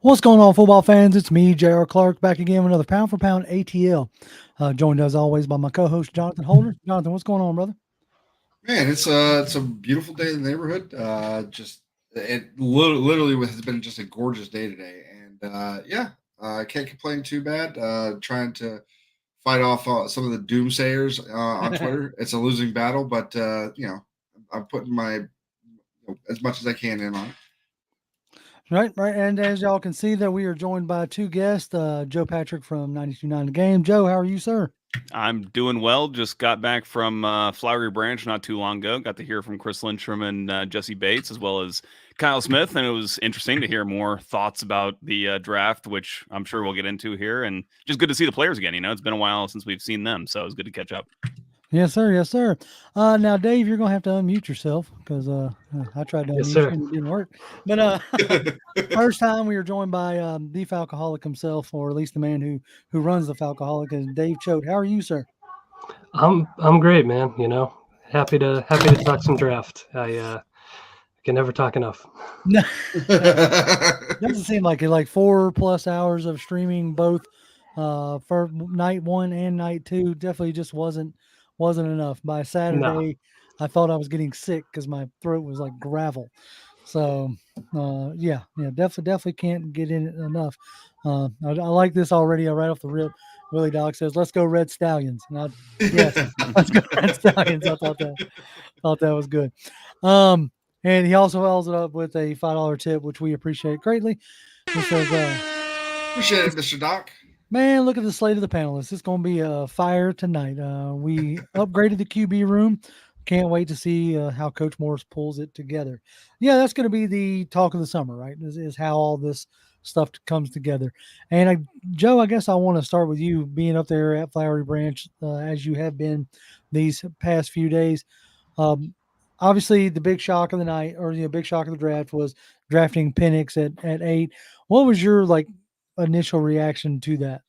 What's going on, football fans? It's me, J.R. Clark, back again with another Pound for Pound ATL. Joined as always by my co-host Jonathan Holder. Jonathan, what's going on, brother? Man, it's a beautiful day in the neighborhood. Just it literally has been just a gorgeous day today, and I can't complain too bad. Trying to fight off some of the doomsayers on Twitter. It's a losing battle, but I'm putting my as much as I can in on it. Right, right. And as y'all can see, that we are joined by two guests, Joe Patrick from 92.9 The Game. Joe, how are you, sir? I'm doing well. Just got back from Flowery Branch not too long ago. Got to hear from Chris Lindstrom and Jesse Bates, as well as Kyle Smith, and it was interesting to hear more thoughts about the draft, which I'm sure we'll get into here. And just good to see the players again. You know, it's been a while since we've seen them, so it's good to catch up. Yes, sir. Yes, sir. Now, Dave, you're gonna have to unmute yourself because I tried to unmute you and it didn't work. But first time we were joined by the Falcoholic himself, or at least the man who runs the Falcoholic, is Dave Choate. How are you, sir? I'm great, man. You know, happy to talk some draft. I can never talk enough. No, doesn't seem like it. Like 4+ hours of streaming, both for night one and night two, definitely just wasn't enough. By Saturday, I thought I was getting sick because my throat was like gravel. So definitely can't get in it enough. I like this already. Right off the rip, Willie Doc says, "Let's go Red Stallions." And yes, let's go Red Stallions. I thought that was good. And he also follows it up with a $5 tip, which we appreciate greatly. He says, Appreciate it, Mr. Doc. Man, look at the slate of the panelists. It's going to be a fire tonight. We upgraded the QB room. Can't wait to see how Coach Morris pulls it together. Yeah, that's going to be the talk of the summer, right? Is how all this stuff comes together. And Joe, I guess I want to start with you being up there at Flowery Branch as you have been these past few days. Obviously, the big shock of the night, or big shock of the draft, was drafting Penix at 8. What was your initial reaction to that?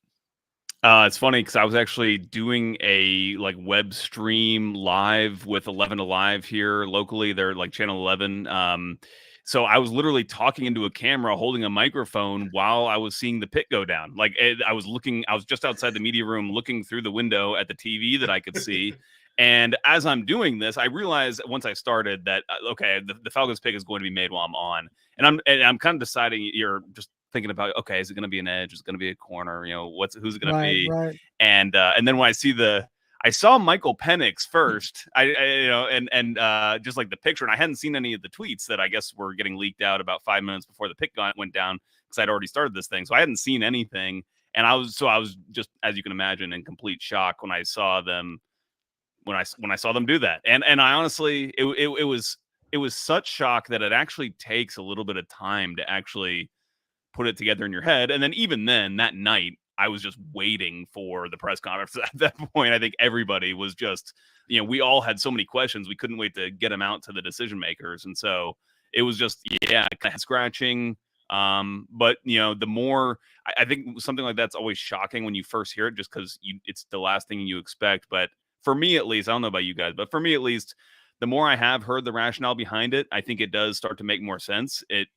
It's funny because I was actually doing a web stream live with 11 Alive here locally. They're like channel 11. So I was literally talking into a camera, holding a microphone while I was seeing the pit go down. I was just outside the media room, looking through the window at the TV that I could see. And as I'm doing this, I realized once I started that, the Falcons pick is going to be made while I'm on. And I'm kind of deciding, you're just thinking about, okay, is it going to be an edge? Is it going to be a corner? You know, who's it going to be? Right. And then when I saw Michael Penix first, just like the picture, and I hadn't seen any of the tweets that I guess were getting leaked out about 5 minutes before the pick went down, because I'd already started this thing. So I hadn't seen anything. And I was just, as you can imagine, in complete shock when I saw them, when I saw them do that. And I honestly, it was such shock that it actually takes a little bit of time to actually put it together in your head. And then even then, that night, I was just waiting for the press conference. At that point, I think everybody was just, we all had so many questions. We couldn't wait to get them out to the decision makers. And so it was just, kind of scratching. But the more, I think something like that's always shocking when you first hear it, just because it's the last thing you expect. But for me, at least, I don't know about you guys, but for me, at least, the more I have heard the rationale behind it, I think it does start to make more sense. It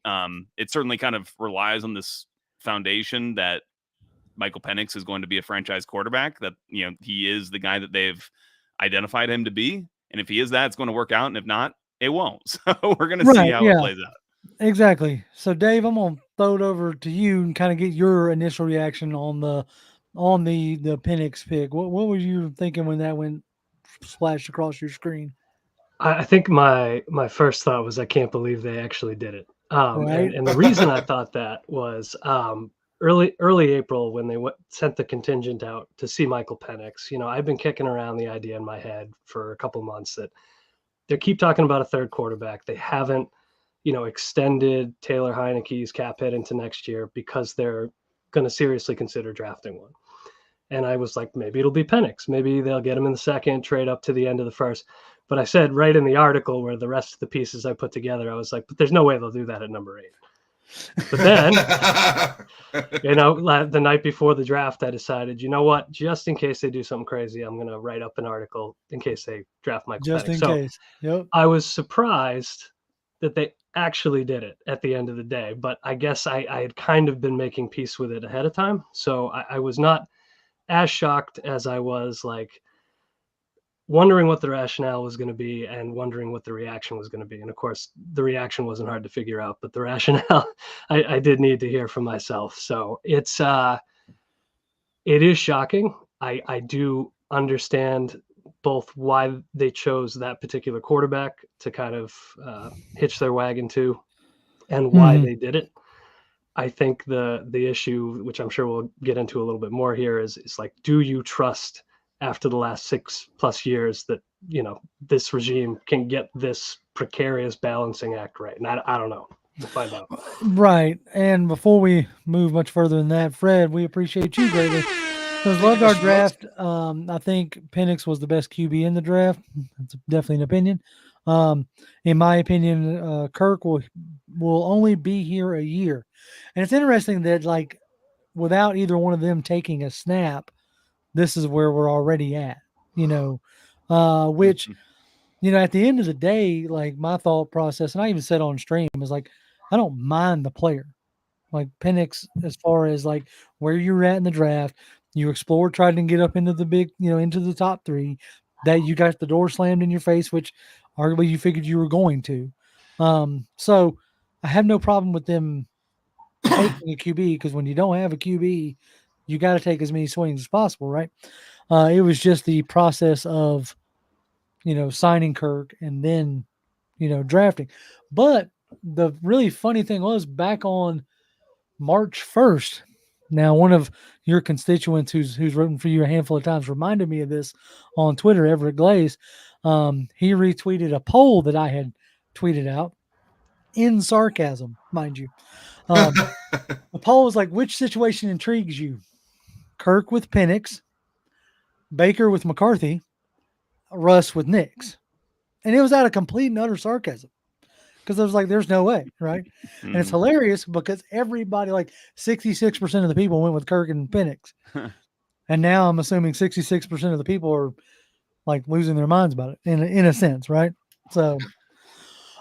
certainly kind of relies on this foundation that Michael Penix is going to be a franchise quarterback, that, he is the guy that they've identified him to be. And if he is that, it's going to work out. And if not, it won't. So we're going to see how it plays out. Exactly. So Dave, I'm going to throw it over to you and kind of get your initial reaction on the Penix pick. What were you thinking when that went splashed across your screen? I think my first thought was, I can't believe they actually did it. Right. And the reason I thought that was early April, when they sent the contingent out to see Michael Penix. I've been kicking around the idea in my head for a couple months that they keep talking about a third quarterback. They haven't, extended Taylor Heineke's cap hit into next year because they're going to seriously consider drafting one. And I was like, maybe it'll be Penix. Maybe they'll get him in the second, trade up to the end of the first. But I said right in the article, where the rest of the pieces I put together, I was like, but there's no way they'll do that at number 8. But then, the night before the draft, I decided, you know what, just in case they do something crazy, I'm going to write up an article in case they draft Michael Penix. Just in case. Yep. I was surprised that they actually did it at the end of the day. But I guess I had kind of been making peace with it ahead of time. So I was not as shocked as I was like wondering what the rationale was going to be and wondering what the reaction was going to be. And of course, the reaction wasn't hard to figure out, but the rationale I did need to hear from myself. So it is shocking. I do understand both why they chose that particular quarterback to kind of hitch their wagon to and why they did it. I think the issue, which I'm sure we'll get into a little bit more here, is like, do you trust after the last 6+ years that, you know, this regime can get this precarious balancing act right? And I don't know. We'll find out. Right. And before we move much further than that, Fred, we appreciate you greatly. Because loved our draft. I think Penix was the best QB in the draft. That's definitely an opinion. In my opinion, Kirk will only be here a year. And it's interesting that, like, without either one of them taking a snap, this is where we're already at, you know, which, you know, at the end of the day, like, my thought process, and I even said on stream, is like, I don't mind the player. Like Penix, as far as like where you're at in the draft, you explored, tried to get up into the big, you know, into the top 3, that you got the door slammed in your face, which arguably you figured you were going to. So I have no problem with them taking a QB, because when you don't have a QB, you got to take as many swings as possible, right? It was just the process of, you know, signing Kirk and then, you know, drafting. But the really funny thing was, back on March 1st, now one of your constituents who's written for you a handful of times reminded me of this on Twitter, Everett Glaze. He retweeted a poll that I had tweeted out in sarcasm, mind you. The poll was like, which situation intrigues you? Kirk with Penix, Baker with McCarthy, Russ with Nix. And it was out of complete and utter sarcasm, because I was like, there's no way, right? And it's hilarious because everybody, like 66% of the people went with Kirk and Penix. And now I'm assuming 66% of the people are like losing their minds about it in a sense, right? So,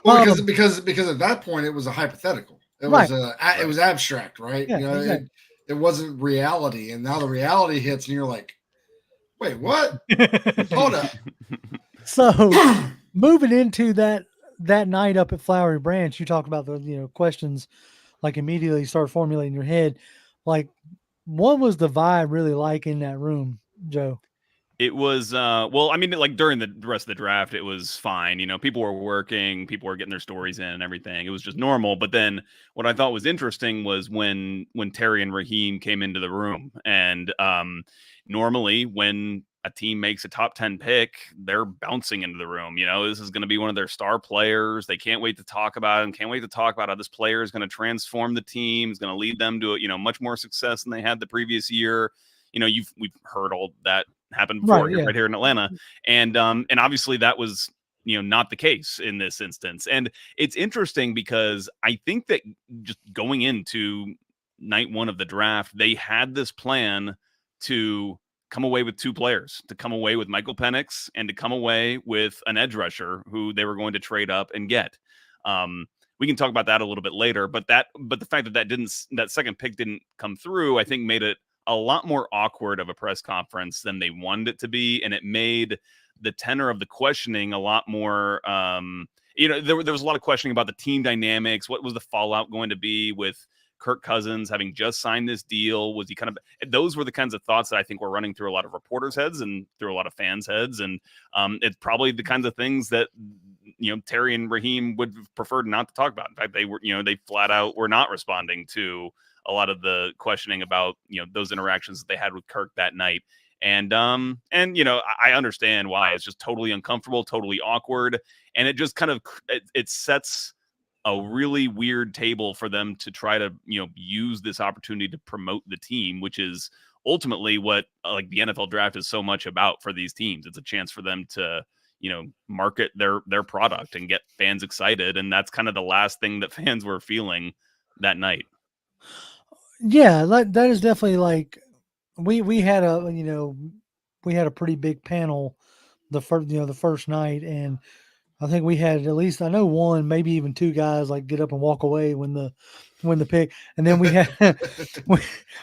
well, because at that point it was a hypothetical. It was it was abstract, right? Yeah, you know, exactly. it wasn't reality, and now the reality hits, and you're like, wait, what? Hold up. So moving into that night up at Flowery Branch, you talk about the, you know, questions like immediately start formulating in your head. Like, what was the vibe really like in that room, Joe? It was, well, I mean, like during the rest of the draft, it was fine. You know, people were working, people were getting their stories in and everything. It was just normal. But then what I thought was interesting was when Terry and Raheem came into the room. And normally when a team makes a top 10 pick, they're bouncing into the room. You know, this is going to be one of their star players. They can't wait to talk about it, and can't wait to talk about how this player is going to transform the team, is going to lead them to, you know, much more success than they had the previous year. You know, we've heard all that happen before, right here in Atlanta. And obviously that was, you know, not the case in this instance. And it's interesting because I think that just going into night 1 of the draft, they had this plan to come away with 2 players, to come away with Michael Penix and to come away with an edge rusher who they were going to trade up and get. We can talk about that a little bit later, but the fact that second pick didn't come through, I think made it a lot more awkward of a press conference than they wanted it to be. And it made the tenor of the questioning a lot more, you know, there was a lot of questioning about the team dynamics. What was the fallout going to be with Kirk Cousins having just signed this deal? Was he kind of, those were the kinds of thoughts that I think were running through a lot of reporters' heads and through a lot of fans' heads. And it's probably the kinds of things that, you know, Terry and Raheem would have preferred not to talk about. In fact, they were, you know, they flat out were not responding to a lot of the questioning about, you know, those interactions that they had with Kirk that night. And you know, I understand why. It's just totally uncomfortable, totally awkward. And it just kind of, it sets a really weird table for them to try to, you know, use this opportunity to promote the team, which is ultimately what like the NFL draft is so much about for these teams. It's a chance for them to, you know, market their product and get fans excited. And that's kind of the last thing that fans were feeling that night. Yeah, that is definitely like we had a pretty big panel the first night, and I think we had at least, I know one, maybe even two guys like get up and walk away when the pick. And then we had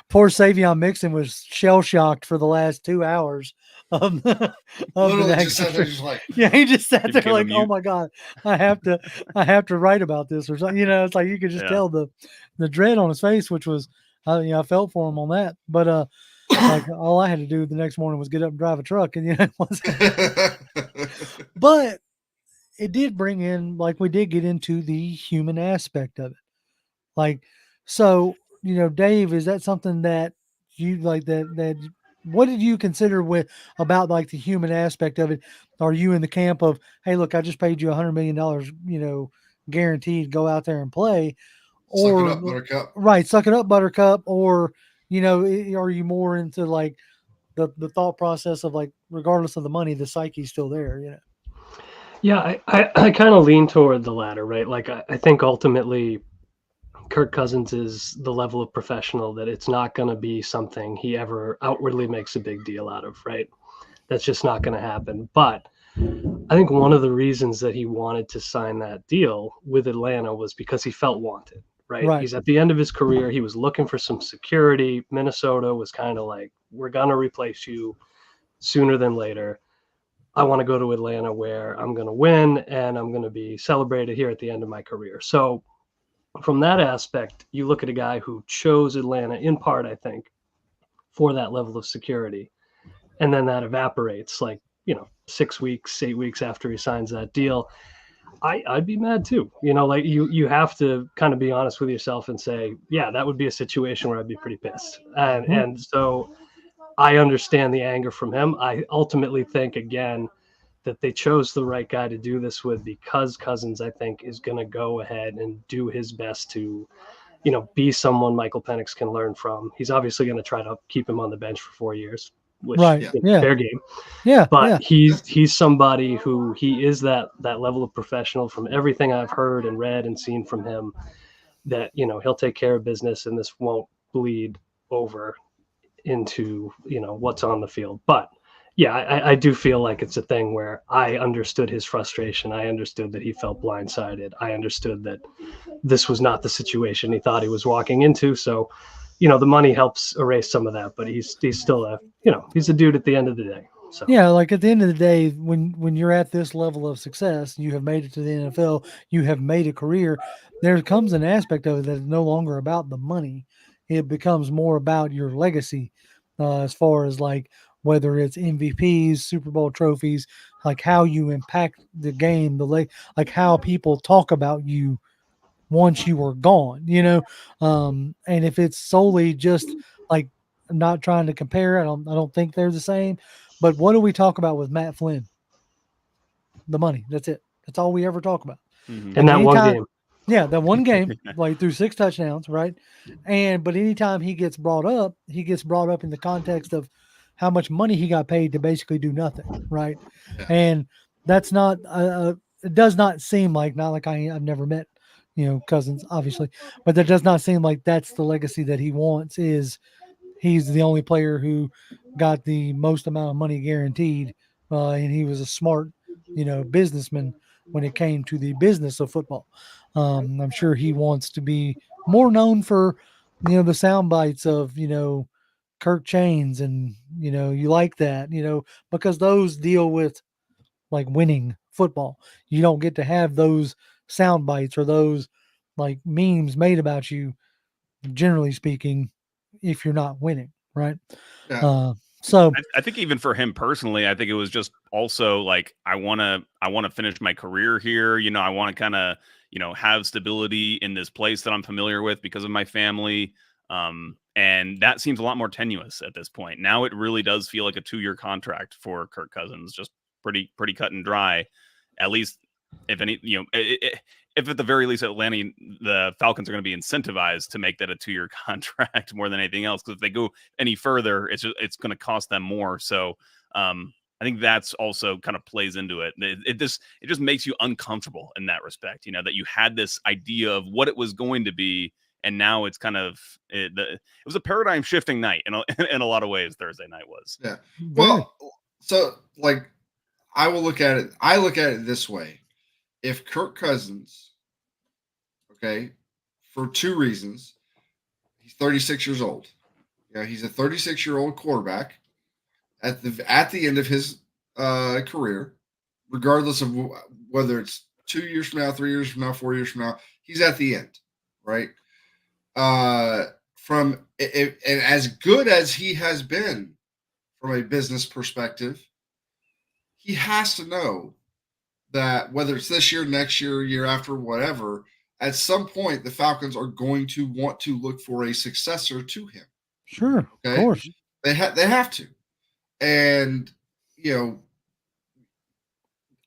poor Savion Mixon was shell shocked for the last 2 hours of the Literally next. just sat there, just like, Yeah, he just sat He there became a like, oh mute. my God, I have to write about this or something. It's like you could just Yeah. tell the dread on his face, which was, I felt for him on that. But like all I had to do the next morning was get up and drive a truck, and it wasn't. But it did bring in, like, we did get into the human aspect of it. Like, so, Dave, is that something that you like that what did you consider about like the human aspect of it? Are you in the camp of, hey, look, I just paid you $100 million, guaranteed, go out there and play, suck it or up, Buttercup. right, suck it up, Buttercup, or, are you more into like the thought process of like, regardless of the money, the psyche's still there, Yeah, I kind of lean toward the latter, right? Like I think ultimately Kirk Cousins is the level of professional that it's not going to be something he ever outwardly makes a big deal out of, right? That's just not going to happen. But I think one of the reasons that he wanted to sign that deal with Atlanta was because he felt wanted, right? Right. He's at the end of his career. He was looking for some security. Minnesota was kind of like, we're going to replace you sooner than later. I want to go to Atlanta where I'm going to win and I'm going to be celebrated here at the end of my career. So from that aspect, you look at a guy who chose Atlanta in part, I think, for that level of security. And then that evaporates like, 6 weeks, 8 weeks after he signs that deal. I'd be mad too. Like you have to kind of be honest with yourself and say, yeah, that would be a situation where I'd be pretty pissed. And so I understand the anger from him. I ultimately think, again, that they chose the right guy to do this with because Cousins, I think, is going to go ahead and do his best to, be someone Michael Penix can learn from. He's obviously going to try to keep him on the bench for 4 years, which Right. Yeah. fair game. Yeah. But he's somebody who he is that level of professional from everything I've heard and read and seen from him that, he'll take care of business and this won't bleed over into what's on the field. But yeah, I do feel like it's a thing where I understood his frustration. I understood that he felt blindsided. I understood that this was not the situation he thought he was walking into. So, the money helps erase some of that, but he's still he's a dude at the end of the day. So yeah, like at the end of the day, when you're at this level of success, you have made it to the NFL, you have made a career, there comes an aspect of it that is no longer about the money. It becomes more about your legacy, as far as like whether it's MVPs, Super Bowl trophies, like how you impact the game, like how people talk about you once you are gone, and if it's solely just like, I'm not trying to compare, I don't think they're the same, but what do we talk about with Matt Flynn? The money. That's it. That's all we ever talk about. Mhm. in that one game. Yeah, that one game, like threw 6 touchdowns, right? But anytime he gets brought up in the context of how much money he got paid to basically do nothing, right? Yeah. And that's not it does not seem like, not like I've never met, Cousins, obviously, but that does not seem like that's the legacy that he wants. Is he's the only player who got the most amount of money guaranteed, and he was a smart, businessman when it came to the business of football. I'm sure he wants to be more known for, the sound bites of, Kirk Chains, and you like that, because those deal with like winning football. You don't get to have those sound bites or those like memes made about you, generally speaking, if you're not winning, right? Yeah. So I think even for him personally, I think it was just also like, I want to finish my career here. I want to kind of, have stability in this place that I'm familiar with because of my family. And that seems a lot more tenuous at this point. Now it really does feel like a 2-year contract for Kirk Cousins, just pretty cut and dry. At least, if any, if at the very least the Falcons are going to be incentivized to make that a 2-year contract more than anything else, because if they go any further, it's going to cost them more. So I think that's also kind of plays into it. It just makes you uncomfortable in that respect, that you had this idea of what it was going to be, and now it's kind of it was a paradigm shifting night in a lot of ways. Thursday night was. Yeah. Well, so like I look at it this way. if Kirk Cousins, okay, for two reasons, he's 36 years old. He's a 36-year-old quarterback at the end of his career, regardless of whether it's 2 years from now, 3 years from now, 4 years from now, he's at the end, right? And as good as he has been from a business perspective, he has to know that whether it's this year, next year, year after, whatever, at some point the Falcons are going to want to look for a successor to him. Sure, okay? Of course. They have to. And,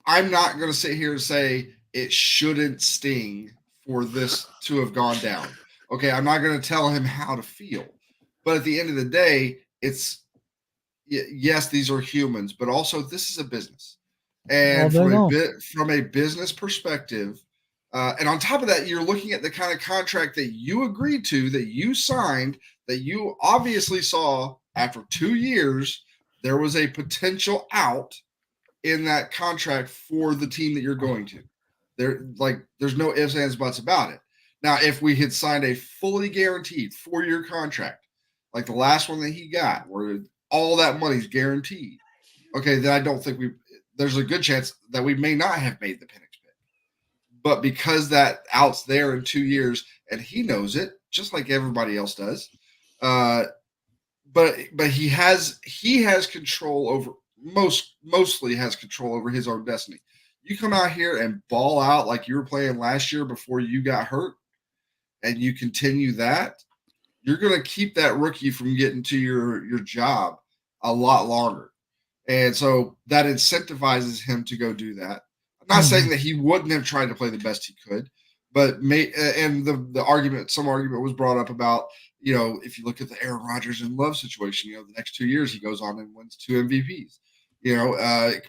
I'm not going to sit here and say it shouldn't sting for this to have gone down. Okay, I'm not going to tell him how to feel. But at the end of the day, it's, yes, these are humans, but also this is a business. And from a business perspective, and on top of that, you're looking at the kind of contract that you agreed to, that you signed, that you obviously saw after 2 years, there was a potential out in that contract for the team that you're going to. There's no ifs, ands, buts about it. Now, if we had signed a fully guaranteed 4-year contract, like the last one that he got, where all that money's guaranteed, okay, then I don't think there's a good chance that we may not have made the Penix pick. But because that out's there in 2 years, and he knows it, just like everybody else does, but he has control over mostly has control over his own destiny. You come out here and ball out like you were playing last year before you got hurt, and you continue that, you're going to keep that rookie from getting to your job a lot longer. And so that incentivizes him to go do that. I'm not saying that he wouldn't have tried to play the best he could, but the argument was brought up about, if you look at the Aaron Rodgers and Love situation, the next 2 years he goes on and wins 2 MVPs,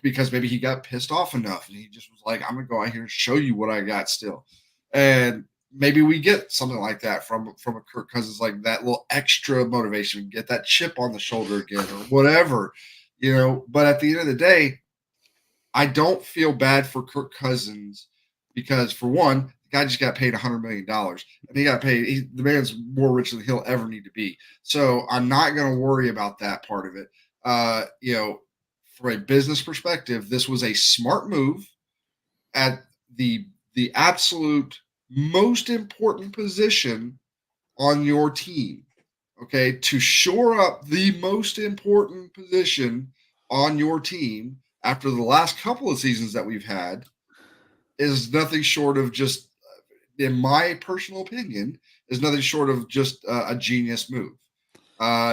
because maybe he got pissed off enough and he just was like, I'm going to go out here and show you what I got still. And maybe we get something like that from a Kirk Cousins, like that little extra motivation, get that chip on the shoulder again or whatever, But at the end of the day, I don't feel bad for Kirk Cousins because, for one, the guy just got paid $100 million, and he got paid. The man's more rich than he'll ever need to be. So I'm not going to worry about that part of it. From a business perspective, this was a smart move at the absolute most important position on your team, okay, to shore up the most important position on your team after the last couple of seasons that we've had is nothing short of just, in my personal opinion, is nothing short of just a genius move.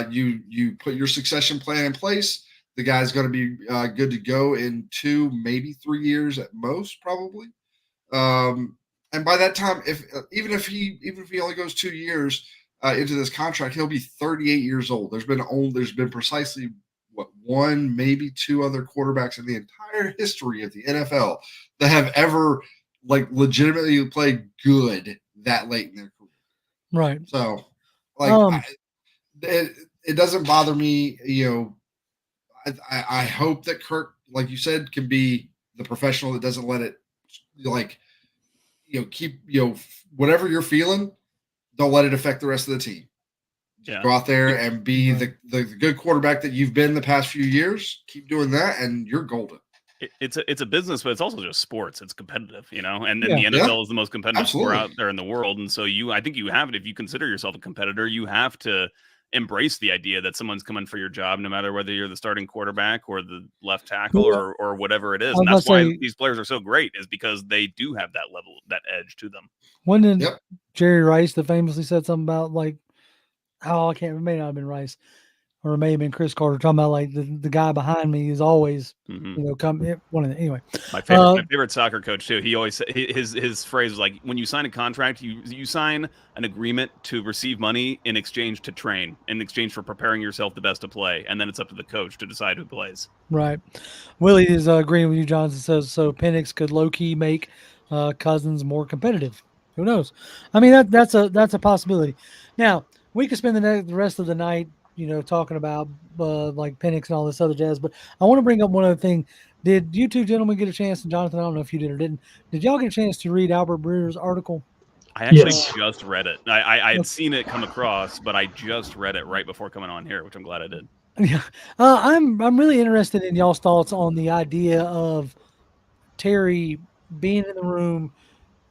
You put your succession plan in place. The guy's going to be good to go in 2, maybe 3 years at most, probably. And by that time, even if he only goes 2 years into this contract, he'll be 38 years old. There's been precisely one, maybe 2 other quarterbacks in the entire history of the NFL that have ever legitimately played good that late in their career. Right. So it doesn't bother me. I hope that Kirk, like you said, can be the professional that doesn't let it keep, whatever you're feeling, don't let it affect the rest of the team. Yeah. Go out there and be the good quarterback that you've been the past few years. Keep doing that, and you're golden. It's a business, but it's also just sports. It's competitive, and the NFL is the most competitive sport out there in the world. And so I think you have it. If you consider yourself a competitor, you have to embrace the idea that someone's coming for your job, no matter whether you're the starting quarterback or the left tackle or whatever it is. And that's why these players are so great, is because they do have that level, that edge to them. When did Jerry Rice that famously said something about I can't, it may not have been Rice, or it may have been Chris Carter, talking about the guy behind me is always anyway. My favorite soccer coach too. He always his phrase was like, when you sign a contract, you sign an agreement to receive money in exchange to train, in exchange for preparing yourself the best to play, and then it's up to the coach to decide who plays. Right. Willie is agreeing with you, Johnson. Says so. Penix could low key make Cousins more competitive. Who knows? I mean, that's a possibility. Now we could spend the rest of the night, talking about like Penix and all this other jazz. But I want to bring up one other thing. Did you two gentlemen get a chance, and Jonathan, I don't know if you did or didn't, did y'all get a chance to read Albert Breer's article? I actually Yes. just read it. I had seen it come across, but I just read it right before coming on here, which I'm glad I did. Yeah, I'm really interested in y'all's thoughts on the idea of Terry being in the room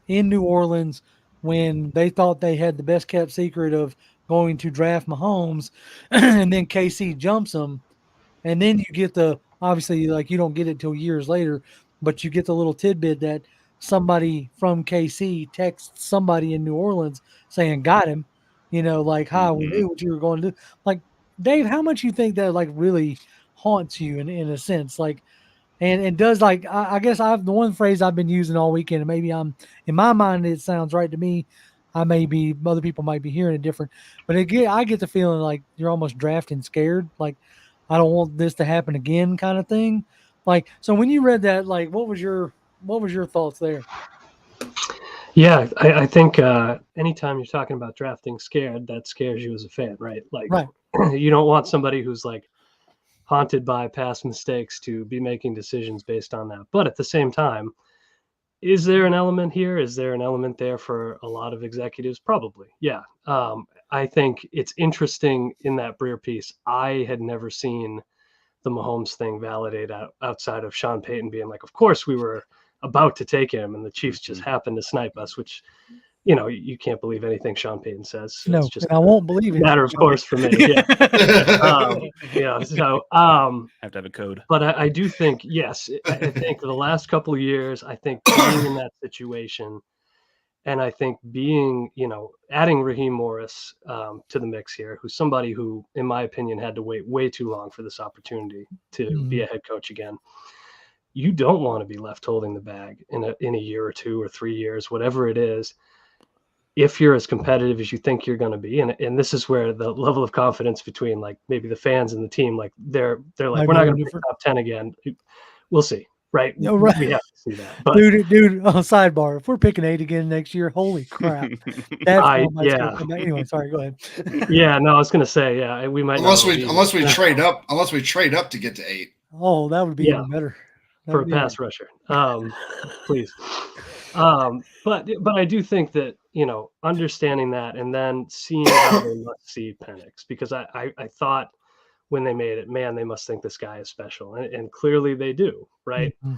in New Orleans when they thought they had the best kept secret of going to draft Mahomes, and then KC jumps them, and then you get obviously like you don't get it till years later, but you get the little tidbit that somebody from KC texts somebody in New Orleans saying got him, like hi, we knew what you were going to do. Like Dave, how much you think that like really haunts you in a sense, like. And does like I guess the one phrase I've been using all weekend, and maybe I'm in my mind it sounds right to me. I may be other people might be hearing it different, but I get the feeling like you're almost drafting scared, like I don't want this to happen again, kind of thing. Like so, when you read that, like what was your thoughts there? Yeah, I think anytime you're talking about drafting scared, that scares you as a fan, right? Like Right. You don't want somebody who's like haunted by past mistakes to be making decisions based on that. But at the same time, is there an element here? Is there an element there for a lot of executives? Probably. Yeah. I think it's interesting in that Breer piece. I had never seen the Mahomes thing validate outside of Sean Payton being like, of course we were about to take him and the Chiefs just happened to snipe us, which you can't believe anything Sean Payton says. So No, it's just and I won't believe it. matter of course for me. Yeah. So have to have a code. But I do think, yes, I think the last couple of years, I think being in that situation, and I think being, adding Raheem Morris to the mix here, who's somebody who, in my opinion, had to wait way too long for this opportunity to be a head coach again. You don't want to be left holding the bag in a year or 2 or 3 years, whatever it is. If you're as competitive as you think you're going to be, and this is where the level of confidence between like maybe the fans and the team, like they're like, we're not going to pick top 10 again. We'll see, right? No, right. We have to see that. But dude, sidebar, if we're picking 8 again next year, holy crap! Anyway, sorry, go ahead. Yeah, no, I was going to say, yeah, we might unless we trade up to get to 8. Oh, that would be even better for a pass rusher. Please. But I do think that, understanding that and then seeing how they must see Penix, because I thought when they made it, man, they must think this guy is special. And clearly they do, right? Mm-hmm.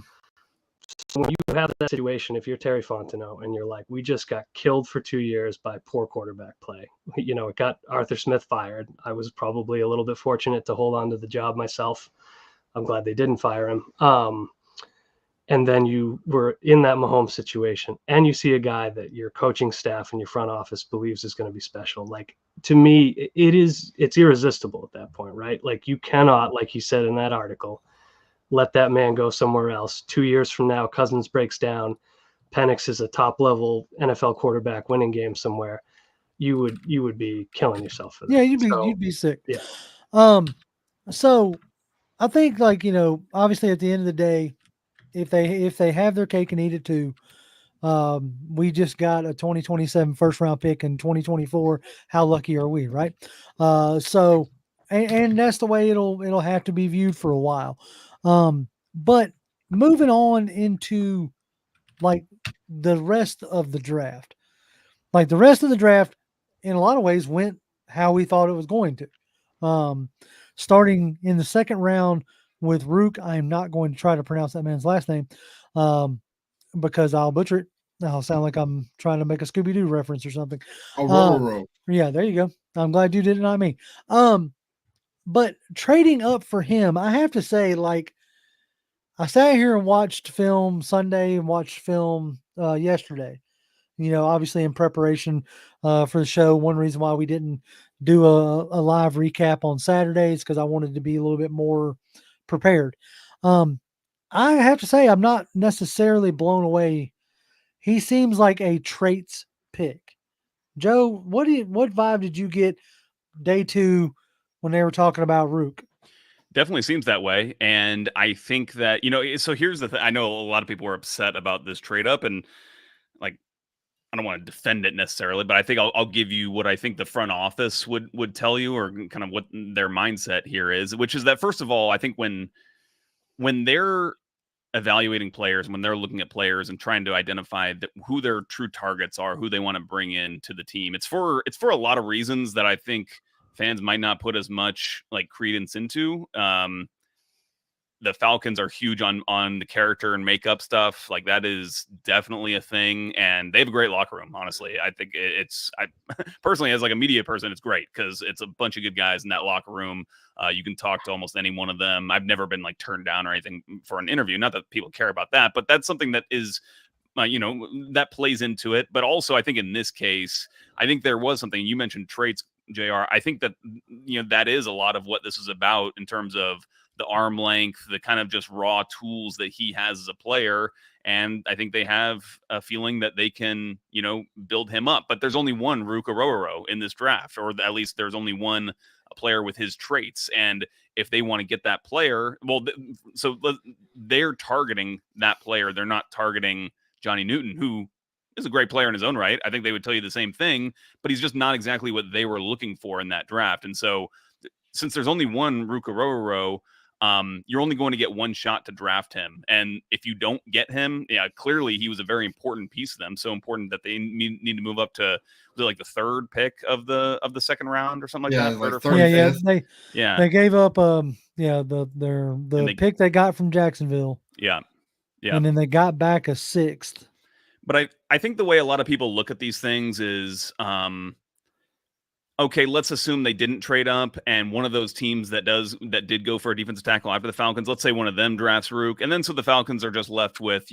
So when you have that situation, if you're Terry Fontenot and you're like, we just got killed for 2 years by poor quarterback play, it got Arthur Smith fired. I was probably a little bit fortunate to hold on to the job myself. I'm glad they didn't fire him. And then you were in that Mahomes situation and you see a guy that your coaching staff and your front office believes is going to be special. Like, to me, it's irresistible at that point, right? Like, you cannot, like he said in that article, let that man go somewhere else. 2 years from now, Cousins breaks down. Penix is a top level NFL quarterback winning games somewhere. You would be killing yourself for that. Yeah, you'd be sick. Yeah. So I think, like, obviously at the end of the day, if they have their cake and eat it too, we just got a 2027 first round pick in 2024. How lucky are we, right? So and that's the way it'll have to be viewed for a while. But moving on into like the rest of the draft, in a lot of ways went how we thought it was going to. Starting in the second round with Ruke, I am not going to try to pronounce that man's last name because I'll butcher it. I'll sound like I'm trying to make a Scooby-Doo reference or something. Orhorhoro. Yeah, there you go. I'm glad you did it, not me. But trading up for him, I have to say, like, I sat here and watched film Sunday and watched film yesterday. Obviously in preparation for the show. One reason why we didn't do a live recap on Saturdays because I wanted to be a little bit more prepared. I have to say I'm not necessarily blown away. He seems like a traits pick. Joe, what vibe did you get day 2 when they were talking about Ruke? Definitely seems that way. And I think that, so here's the thing. I know a lot of people were upset about this trade up, and like, I don't want to defend it necessarily, but I think I'll give you what I think the front office would tell you, or kind of what their mindset here is, which is that, first of all, I think when they're evaluating players, when they're looking at players and trying to identify who their true targets are, who they want to bring into the team, it's for a lot of reasons that I think fans might not put as much like credence into. The Falcons are huge on the character and makeup stuff. Like, that is definitely a thing, and they have a great locker room. Honestly, I think I personally, as like a media person, it's great because it's a bunch of good guys in that locker room. You can talk to almost any one of them. I've never been like turned down or anything for an interview. Not that people care about that, but that's something that is, that plays into it. But also, I think in this case, I think there was something you mentioned, traits, JR. I think that that is a lot of what this is about in terms of the arm length, the kind of just raw tools that he has as a player. And I think they have a feeling that they can, build him up. But there's only one Ruke Orhorhoro in this draft, or at least there's only one player with his traits. And if they want to get that player, so they're targeting that player. They're not targeting Johnny Newton, who is a great player in his own right. I think they would tell you the same thing, but he's just not exactly what they were looking for in that draft. And so since there's only one Ruke Orhorhoro, you're only going to get one shot to draft him. And if you don't get him, clearly he was a very important piece of them. So important that they need to move up to like the third pick of the second round or something like that. Like They gave up the pick they got from Jacksonville. Yeah. And then they got back a sixth. But I think the way a lot of people look at these things is, okay, let's assume they didn't trade up, and one of those teams that did go for a defensive tackle after the Falcons, let's say one of them drafts Ruke, and then so the Falcons are just left with,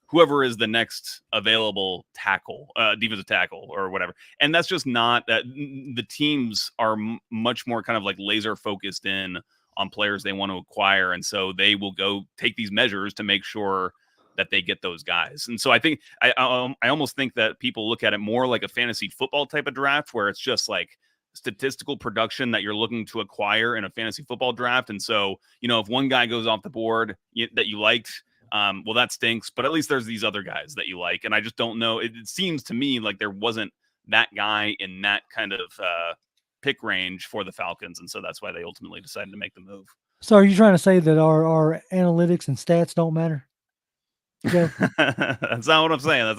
whoever is the next available tackle, defensive tackle or whatever. And that's just not that. The teams are much more kind of like laser focused in on players they want to acquire, and so they will go take these measures to make sure that they get those guys. And so I think I almost think that people look at it more like a fantasy football type of draft, where it's just like statistical production that you're looking to acquire in a fantasy football draft. And so, if one guy goes off the board that you liked, well, that stinks, but at least there's these other guys that you like. And I just don't know. It seems to me like there wasn't that guy in that kind of pick range for the Falcons. And so that's why they ultimately decided to make the move. So are you trying to say that our analytics and stats don't matter? That's not what I'm saying.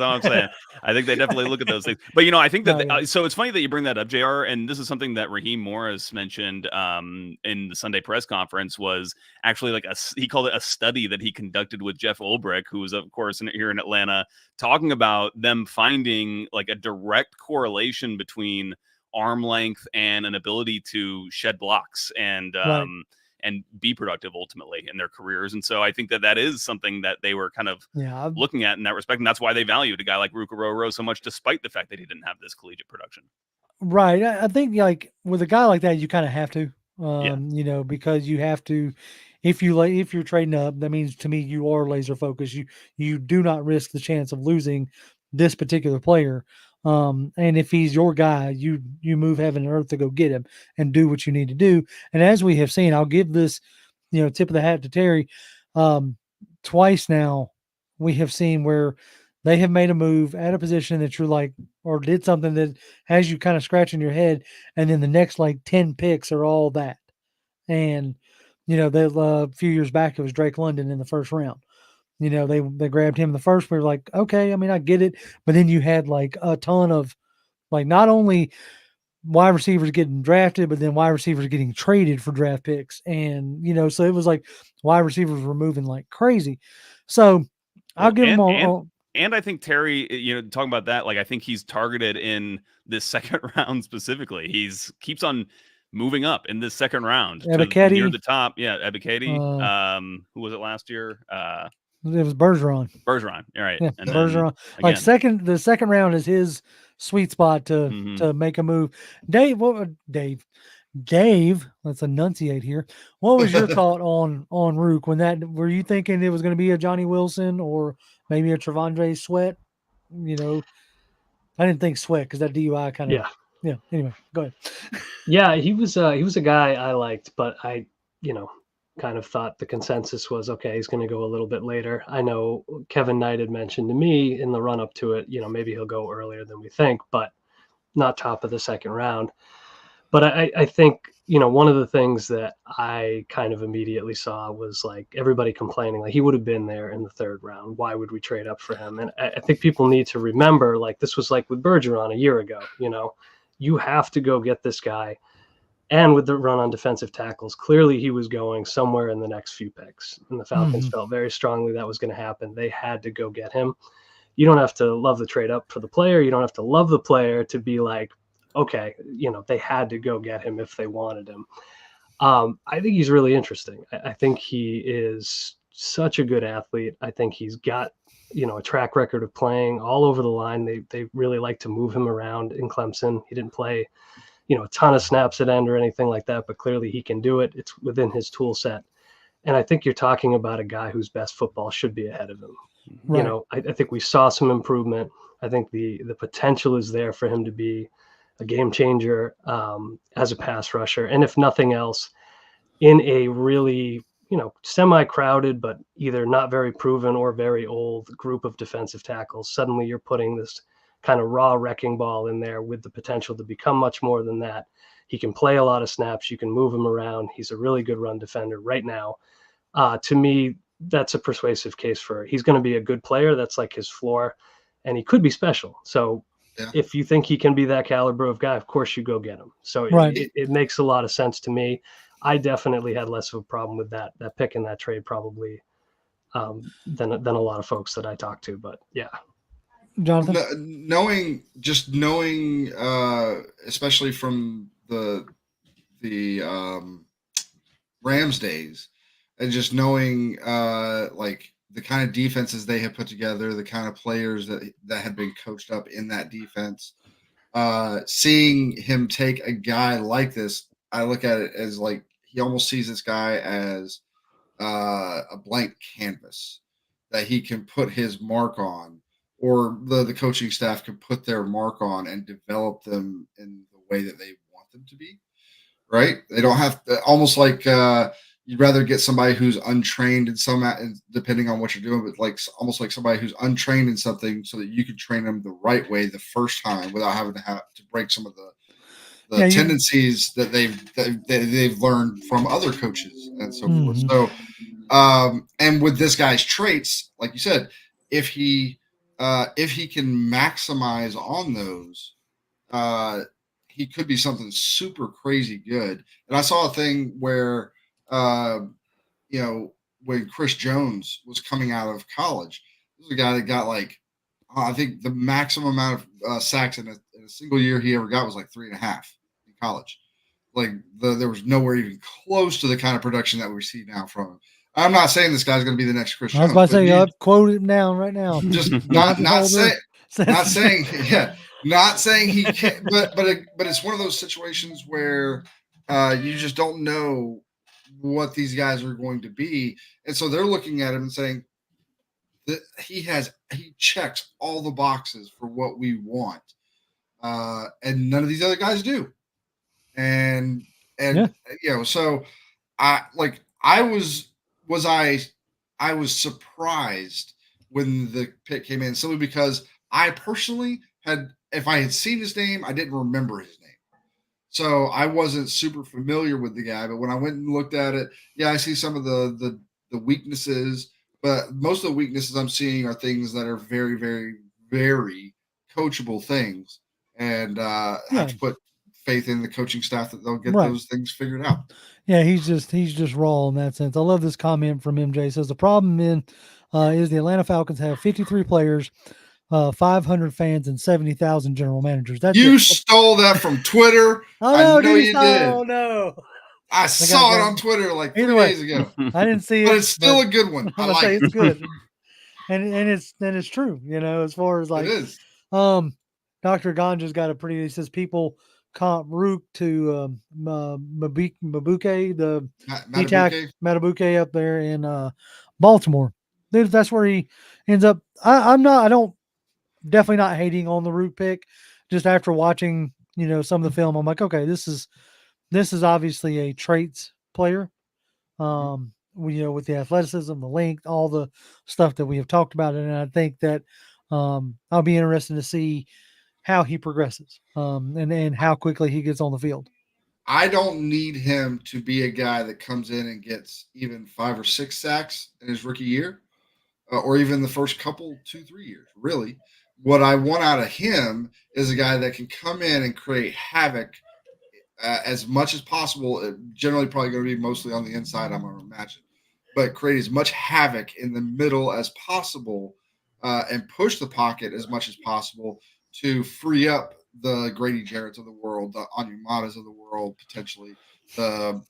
I think they definitely look at those things. But I think that so it's funny that you bring that up, JR. And this is something that Raheem Morris mentioned in the Sunday press conference, was actually like he called it a study that he conducted with Jeff Ulbrich, who was of course here in Atlanta, talking about them finding like a direct correlation between arm length and an ability to shed blocks and be productive ultimately in their careers. And so I think that is something that they were kind of looking at in that respect. And that's why they valued a guy like Ruke Orhorhoro so much, despite the fact that he didn't have this collegiate production. Right. I think like with a guy like that, you kind of have to, because you have to, if you're trading up, that means to me, you are laser focused. You do not risk the chance of losing this particular player. And if he's your guy, you move heaven and earth to go get him and do what you need to do. And as we have seen, I'll give this, tip of the hat to Terry. Twice now we have seen where they have made a move at a position that you're like, or did something that has you kind of scratching your head. And then the next like 10 picks are all that. And, a few years back, it was Drake London in the first round. They grabbed him in the first. We were like, okay, I mean, I get it. But then you had like a ton of like not only wide receivers getting drafted, but then wide receivers getting traded for draft picks. And, so it was like wide receivers were moving like crazy. So I'll give them all. And I think Terry, talking about that, like I think he's targeted in this second round specifically. He's keeps on moving up in this second round to near the top. Yeah, Ebiketie. Who was it last year? It was Bergeron. All right. Yeah, and Bergeron. Like the second round is his sweet spot to make a move. Dave, let's enunciate here. What was your thought on Ruke were you thinking it was going to be a Johnny Wilson or maybe a Trevondre Sweat? I didn't think Sweat because that DUI kind of Anyway, go ahead. Yeah, he was a guy I liked, but kind of thought the consensus was, okay, he's going to go a little bit later. I know Kevin Knight had mentioned to me in the run up to it, maybe he'll go earlier than we think, but not top of the second round. But I think, one of the things that I kind of immediately saw was like everybody complaining, like he would have been there in the third round. Why would we trade up for him? And I think people need to remember, like this was like with Bergeron a year ago, you have to go get this guy. And with the run on defensive tackles, clearly he was going somewhere in the next few picks. And the Falcons felt very strongly that was going to happen. They had to go get him. You don't have to love the trade up for the player. You don't have to love the player to be like, okay, they had to go get him if they wanted him. I think he's really interesting. I think he is such a good athlete. I think he's got, a track record of playing all over the line. They really like to move him around in Clemson. He didn't play, a ton of snaps at end or anything like that, but clearly he can do it. It's within his tool set. And I think you're talking about a guy whose best football should be ahead of him. Right. I think we saw some improvement. I think the potential is there for him to be a game changer as a pass rusher. And if nothing else, in a really, semi-crowded, but either not very proven or very old group of defensive tackles, suddenly you're putting this kind of raw wrecking ball in there with the potential to become much more than that. He can play a lot of snaps. You can move him around. He's a really good run defender right now. To me, that's a persuasive case for he's going to be a good player. That's like his floor, and he could be special. So if you think he can be that caliber of guy, of course you go get him. So it makes a lot of sense to me. I definitely had less of a problem with that pick in that trade probably than a lot of folks that I talked to. But yeah. Jonathan, knowing, especially from the Rams days, and just knowing like the kind of defenses they have put together, the kind of players that had been coached up in that defense, seeing him take a guy like this, I look at it as like he almost sees this guy as a blank canvas that he can put his mark on, or the coaching staff can put their mark on and develop them in the way that they want them to be, right? They don't have to, almost like you'd rather get somebody who's untrained in some, depending on what you're doing, but like almost like somebody who's untrained in something so that you can train them the right way the first time without having to break some of the tendencies that they've learned from other coaches and so forth. So, and with this guy's traits, like you said, if he can maximize on those, he could be something super crazy good. And I saw a thing where, when Chris Jones was coming out of college, this was a guy that got like, I think the maximum amount of sacks in a single year he ever got was like 3.5 in college. Like there was nowhere even close to the kind of production that we see now from him. I'm not saying this guy's going to be the next Chris Jones. I was about to say, I'll quote him down right now. Just not saying he can't, but it's one of those situations where you just don't know what these guys are going to be, and so they're looking at him and saying that he checks all the boxes for what we want, and none of these other guys do, and so I was surprised when the pick came in, simply because I personally if I had seen his name, I didn't remember his name. So I wasn't super familiar with the guy, but when I went and looked at it, I see some of the weaknesses, but most of the weaknesses I'm seeing are things that are very, very, very coachable things, and I have to put faith in the coaching staff that they'll get those things figured out. Yeah, he's just raw in that sense. I love this comment from MJ. It says the problem is the Atlanta Falcons have 53 players, 500 fans, and 70,000 general managers. Stole that from Twitter. Oh, I know you did. Oh no! I saw it on Twitter like 3 days ago. I didn't see it, but it's still a good one. I like it. It's good, and it's true. As far as like it is. Dr. Ganja's got a pretty. He says people comp Ruke to Mabuke, the Matabuke up there in Baltimore. That's where he ends up. I'm definitely not hating on the Ruke pick. Just after watching, some of the film, I'm like, okay, this is obviously a traits player. with the athleticism, the length, all the stuff that we have talked about. And I think that I'll be interested to see how he progresses and how quickly he gets on the field. I don't need him to be a guy that comes in and gets even 5 or 6 sacks in his rookie year, or even the first couple, 2-3 years. Really, what I want out of him is a guy that can come in and create havoc as much as possible. Generally, probably going to be mostly on the inside, I'm going to imagine, but create as much havoc in the middle as possible and push the pocket as much as possible to free up the Grady Jarrett's of the world, the Onyemadas of the world, potentially the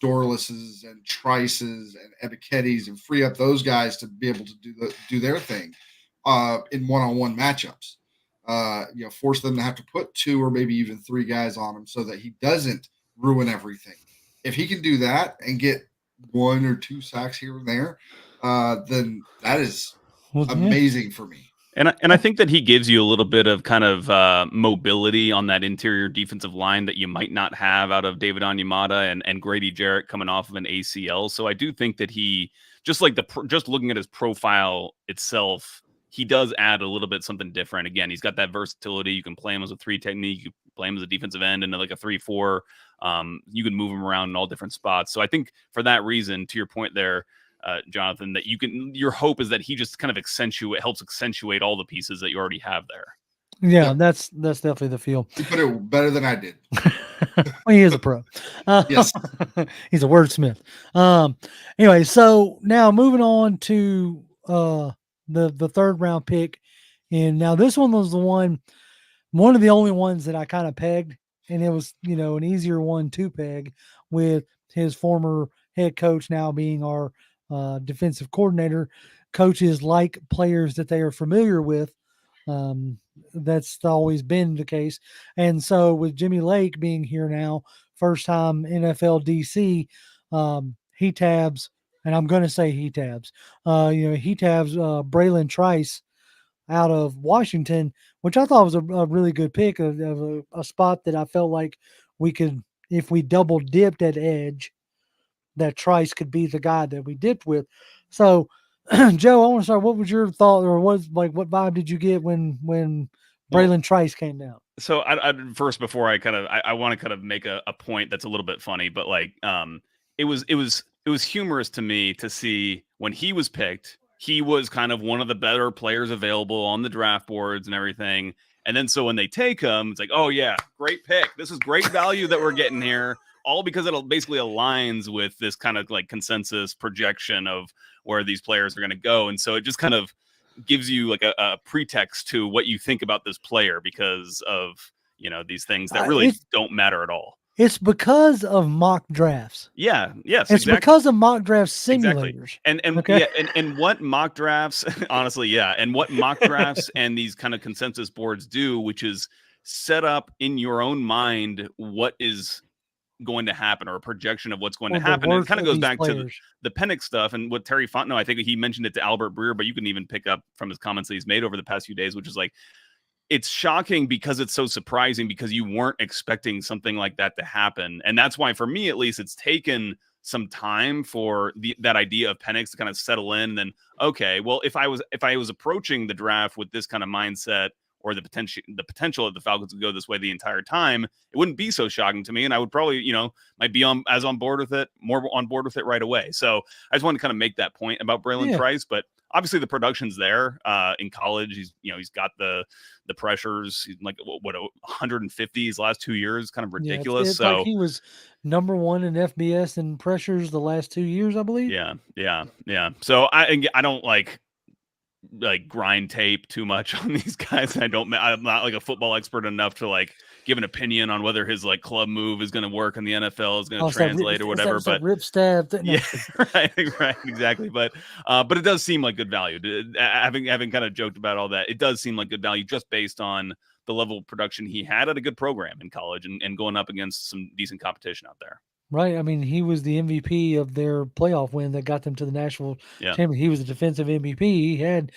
Dorluses and Trices and Ebiketis, and free up those guys to be able to do their thing in one-on-one matchups. Force them to have to put 2 or maybe even 3 guys on him so that he doesn't ruin everything. If he can do that and get 1 or 2 sacks here and there, then that is amazing for me. And I think that he gives you a little bit of kind of mobility on that interior defensive line that you might not have out of David Onyemata and Grady Jarrett coming off of an ACL. So I do think that he, just looking at his profile itself, he does add a little bit something different. Again, he's got that versatility. You can play him as a 3 technique. You can play him as a defensive end and like a 3-4. You can move him around in all different spots. So I think for that reason, to your point there, Jonathan, that your hope is that he just kind of helps accentuate all the pieces that you already have there. Yeah, that's definitely the feel. You put it better than I did. Well, he is a pro. Yes. He's a wordsmith. Anyway, so now moving on to the third round pick. And now this one was one of the only ones that I kind of pegged, and it was, an easier one to peg with his former head coach now being our defensive coordinator. Coaches like players that they are familiar with. That's always been the case. And so with Jimmy Lake being here now, first time NFL DC, he tabs, and I'm going to say he tabs, Brilani Trice out of Washington, which I thought was a really good pick of a spot that I felt like we could, if we double dipped at edge, that Trice could be the guy that we dipped with. So, Joe, I want to start. What was your thought, or what vibe did you get when Brilani Trice came down? So I first, before I want to kind of make a point that's a little bit funny, but it was humorous to me to see when he was picked. He was kind of one of the better players available on the draft boards and everything. And then so when they take him, it's like, oh yeah, great pick. This is great value that we're getting here. All because it basically aligns with this kind of like consensus projection of where these players are going to go. And so it just kind of gives you like a pretext to what you think about this player because of, these things that really don't matter at all. It's because of mock drafts. Yeah. Yes. It's exactly. because of mock draft simulators. Exactly. And what mock drafts, honestly, yeah. And what mock drafts and these kind of consensus boards do, which is set up in your own mind what is going to happen, or a projection of what's going to happen. And it kind of goes back to the Penix stuff and what Terry Fontenot, I think he mentioned it to Albert Breer, but you can even pick up from his comments that he's made over the past few days, which is like, it's shocking because it's so surprising because you weren't expecting something like that to happen. And that's why, for me, at least, it's taken some time for that idea of Penix to kind of settle in. And then, okay, well, if I was approaching the draft with this kind of mindset, or the potential of the Falcons to go this way the entire time, it wouldn't be so shocking to me. And I would probably, might be more on board with it right away. So I just wanted to kind of make that point about Brilani Trice, but obviously the production's there. In college, he's got the pressures. He's like, what 150 his last 2 years, kind of ridiculous. It's like he was number 1 in FBS and pressures the last 2 years, I believe. Yeah. So I don't like grind tape too much on these guys. I'm not like a football expert enough to like give an opinion on whether his like club move is going to work in the NFL, is going to translate or whatever. But rip stab. Yeah, right, exactly. But it does seem like good value. Having kind of joked about all that, it does seem like good value just based on the level of production he had at a good program in college and going up against some decent competition out there. Right. I mean, he was the MVP of their playoff win that got them to the national championship. He was the defensive MVP. He had,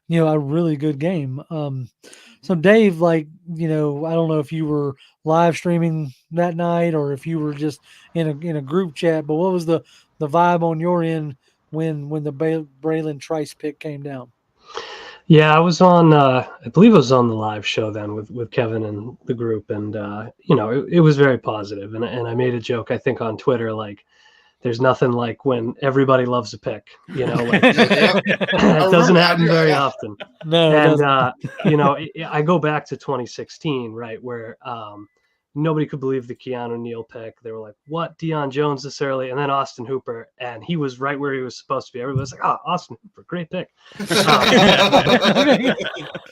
a really good game. So Dave, I don't know if you were live streaming that night or if you were just in a group chat, but what was the the vibe on your end when the Brilani Trice pick came down? Yeah, I was on. I believe I was on the live show then with Kevin and the group, and it was very positive. And I made a joke, I think, on Twitter, like, there's nothing like when everybody loves a pick. It doesn't happen very often. No, and doesn't. I go back to 2016, right, where nobody could believe the Keanu Neal pick. They were like, "What, Deion Jones this early?" And then Austin Hooper, and he was right where he was supposed to be. Everybody was like, "Oh, Austin Hooper, great pick."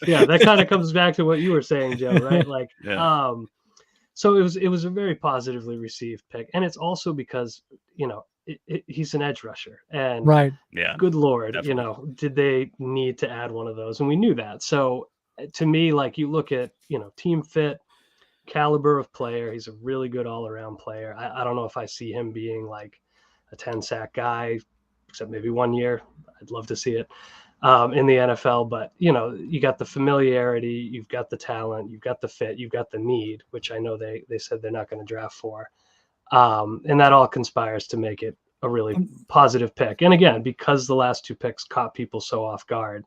Yeah, that kind of comes back to what you were saying, Joe, right? Like, so it was a very positively received pick, and it's also because he's an edge rusher, and right, good Lord, definitely. did they need to add one of those? And we knew that. So to me, like, you look at team fit, caliber of player, he's a really good all-around player. I don't know if I see him being like a 10-sack guy, except maybe 1 year. I'd love to see it in the NFL, but you got the familiarity, you've got the talent, you've got the fit, you've got the need, which I know they said they're not going to draft for, and that all conspires to make it a really positive pick. And again, because the last two picks caught people so off guard,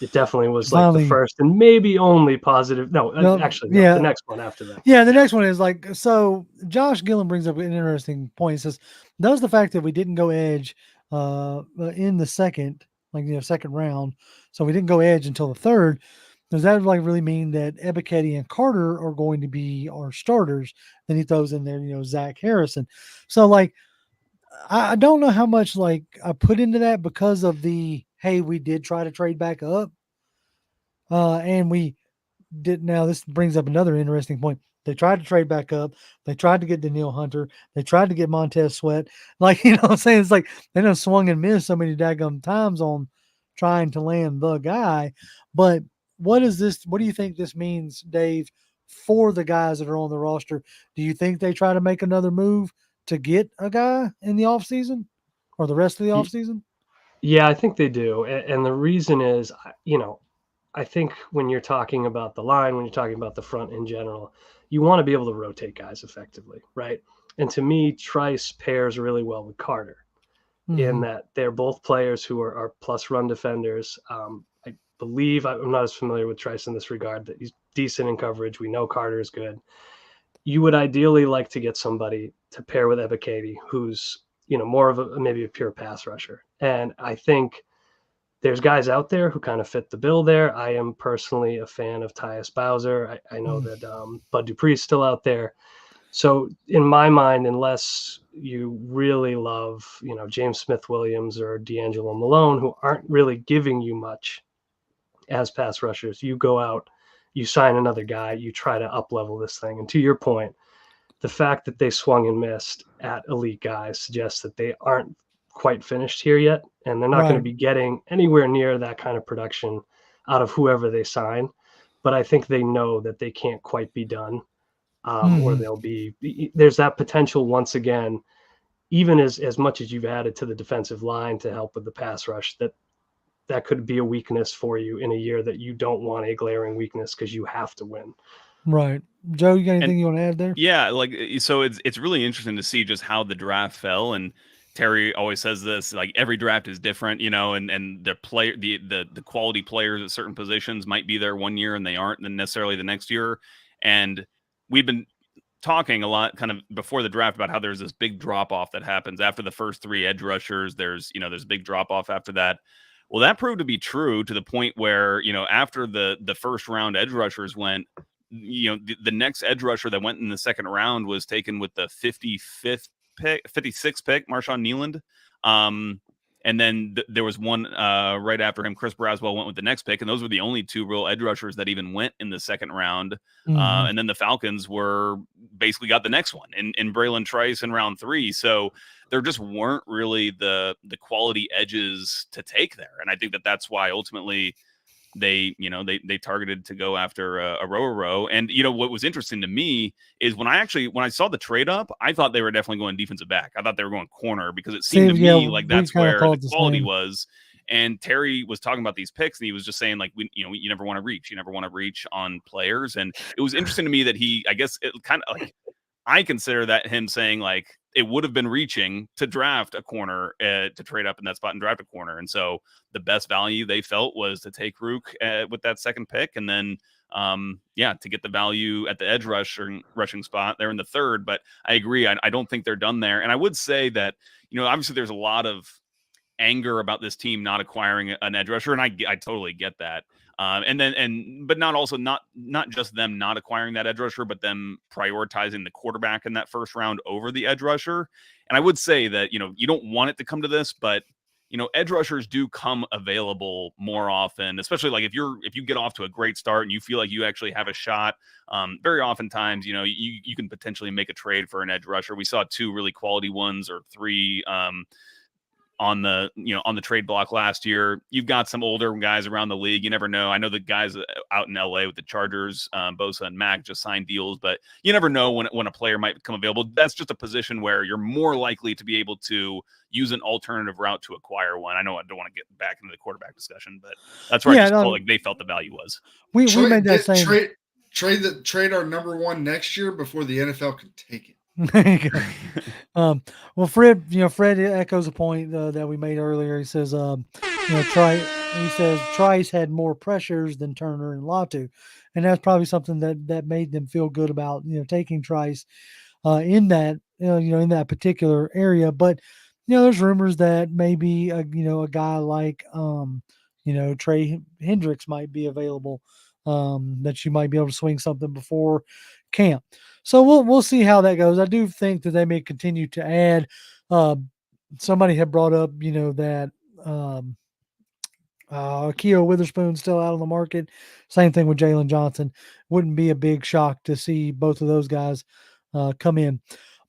it definitely was like the first and maybe only positive. No, actually, the next one after that. Yeah, the next one is like, so Josh Gillen brings up an interesting point. He says, does the fact that we didn't go edge in the second, second round, so we didn't go edge until the third, does that like really mean that Ebiketie and Carter are going to be our starters? Then he throws in there, Zach Harrison. So like, I don't know how much like I put into that because of hey, we did try to trade back up. And we did. Now this brings up another interesting point. They tried to trade back up. They tried to get Danielle Hunter. They tried to get Montez Sweat. Like, what I'm saying? It's like they done swung and missed so many daggum times on trying to land the guy. But what do you think this means, Dave, for the guys that are on the roster? Do you think they try to make another move to get a guy in the offseason or the rest of the offseason? Yeah, I think they do. And the reason is, I think when you're talking about the line, when you're talking about the front in general, you want to be able to rotate guys effectively, right? And to me, Trice pairs really well with Carter in that they're both players who are plus run defenders. I believe, I'm not as familiar with Trice in this regard, that he's decent in coverage. We know Carter is good. You would ideally like to get somebody to pair with Ebiketie, who's more of maybe a pure pass rusher. And I think there's guys out there who kind of fit the bill there. I am personally a fan of Tyus Bowser. I know that Bud Dupree is still out there. So in my mind, unless you really love, James Smith-Williams or D'Angelo Malone, who aren't really giving you much as pass rushers, you go out, you sign another guy, you try to up-level this thing. And to your point, the fact that they swung and missed at elite guys suggests that they aren't quite finished here yet, and they're not going to be getting anywhere near that kind of production out of whoever they sign. But I think they know that they can't quite be done, or there's that potential once again, even as much as you've added to the defensive line to help with the pass rush, that could be a weakness for you in a year that you don't want a glaring weakness because you have to win. Right. Joe, you got anything you want to add there? Yeah, so it's really interesting to see just how the draft fell. And Terry always says this, like, every draft is different, and the quality players at certain positions might be there 1 year and they aren't then necessarily the next year. And we've been talking a lot kind of before the draft about how there's this big drop off that happens after the first three edge rushers. There's a big drop off after that. Well, that proved to be true to the point where, after the first round edge rushers went, the next edge rusher that went in the second round was taken with the 56th pick, Marshawn Nealand. And then there was one right after him. Chris Braswell went with the next pick, and those were the only two real edge rushers that even went in the second round. And then the Falcons basically got the next one in Brilani Trice in round 3. So there just weren't really the quality edges to take there. And I think that's why ultimately they targeted to go after Orhorhoro. And what was interesting to me is when I saw the trade up, I thought they were definitely going defensive back. I thought they were going corner because it seemed to me like that's where the quality was. And Terry was talking about these picks, and he was just saying, like, you never want to reach. You never want to reach on players. And it was interesting to me that I guess it kind of like, I consider that him saying, like, it would have been reaching to draft a corner, to trade up in that spot and draft a corner. And so the best value they felt was to take Ruke with that second pick, and then to get the value at the edge rushing spot there in the third. But I agree. I don't think they're done there. And I would say that, obviously there's a lot of anger about this team not acquiring an edge rusher, and I totally get that. But not just them not acquiring that edge rusher, but them prioritizing the quarterback in that first round over the edge rusher. And I would say that, you don't want it to come to this, but edge rushers do come available more often, especially like if you get off to a great start and you feel like you actually have a shot. Very oftentimes, you can potentially make a trade for an edge rusher. We saw 2 really quality ones, or 3, on the trade block last year. You've got some older guys around the league. You never know. I know the guys out in LA with the Chargers, Bosa and Mack, just signed deals, but you never know when a player might become available. That's just a position where you're more likely to be able to use an alternative route to acquire one. I know I don't want to get back into the quarterback discussion, but that's where I just felt like they felt the value was. We made that same trade our number 1 next year before the NFL could take it. Well, Fred echoes a point that we made earlier. He says, Trice had more pressures than Turner and Latu, and that's probably something that made them feel good about taking Trice in that in that particular area. But there's rumors that maybe a guy like Trey Hendricks might be available, that you might be able to swing something before camp. So we'll see how that goes. I do think that they may continue to add. Somebody had brought up, that Keogh Witherspoon's still out on the market. Same thing with Jalen Johnson. Wouldn't be a big shock to see both of those guys come in.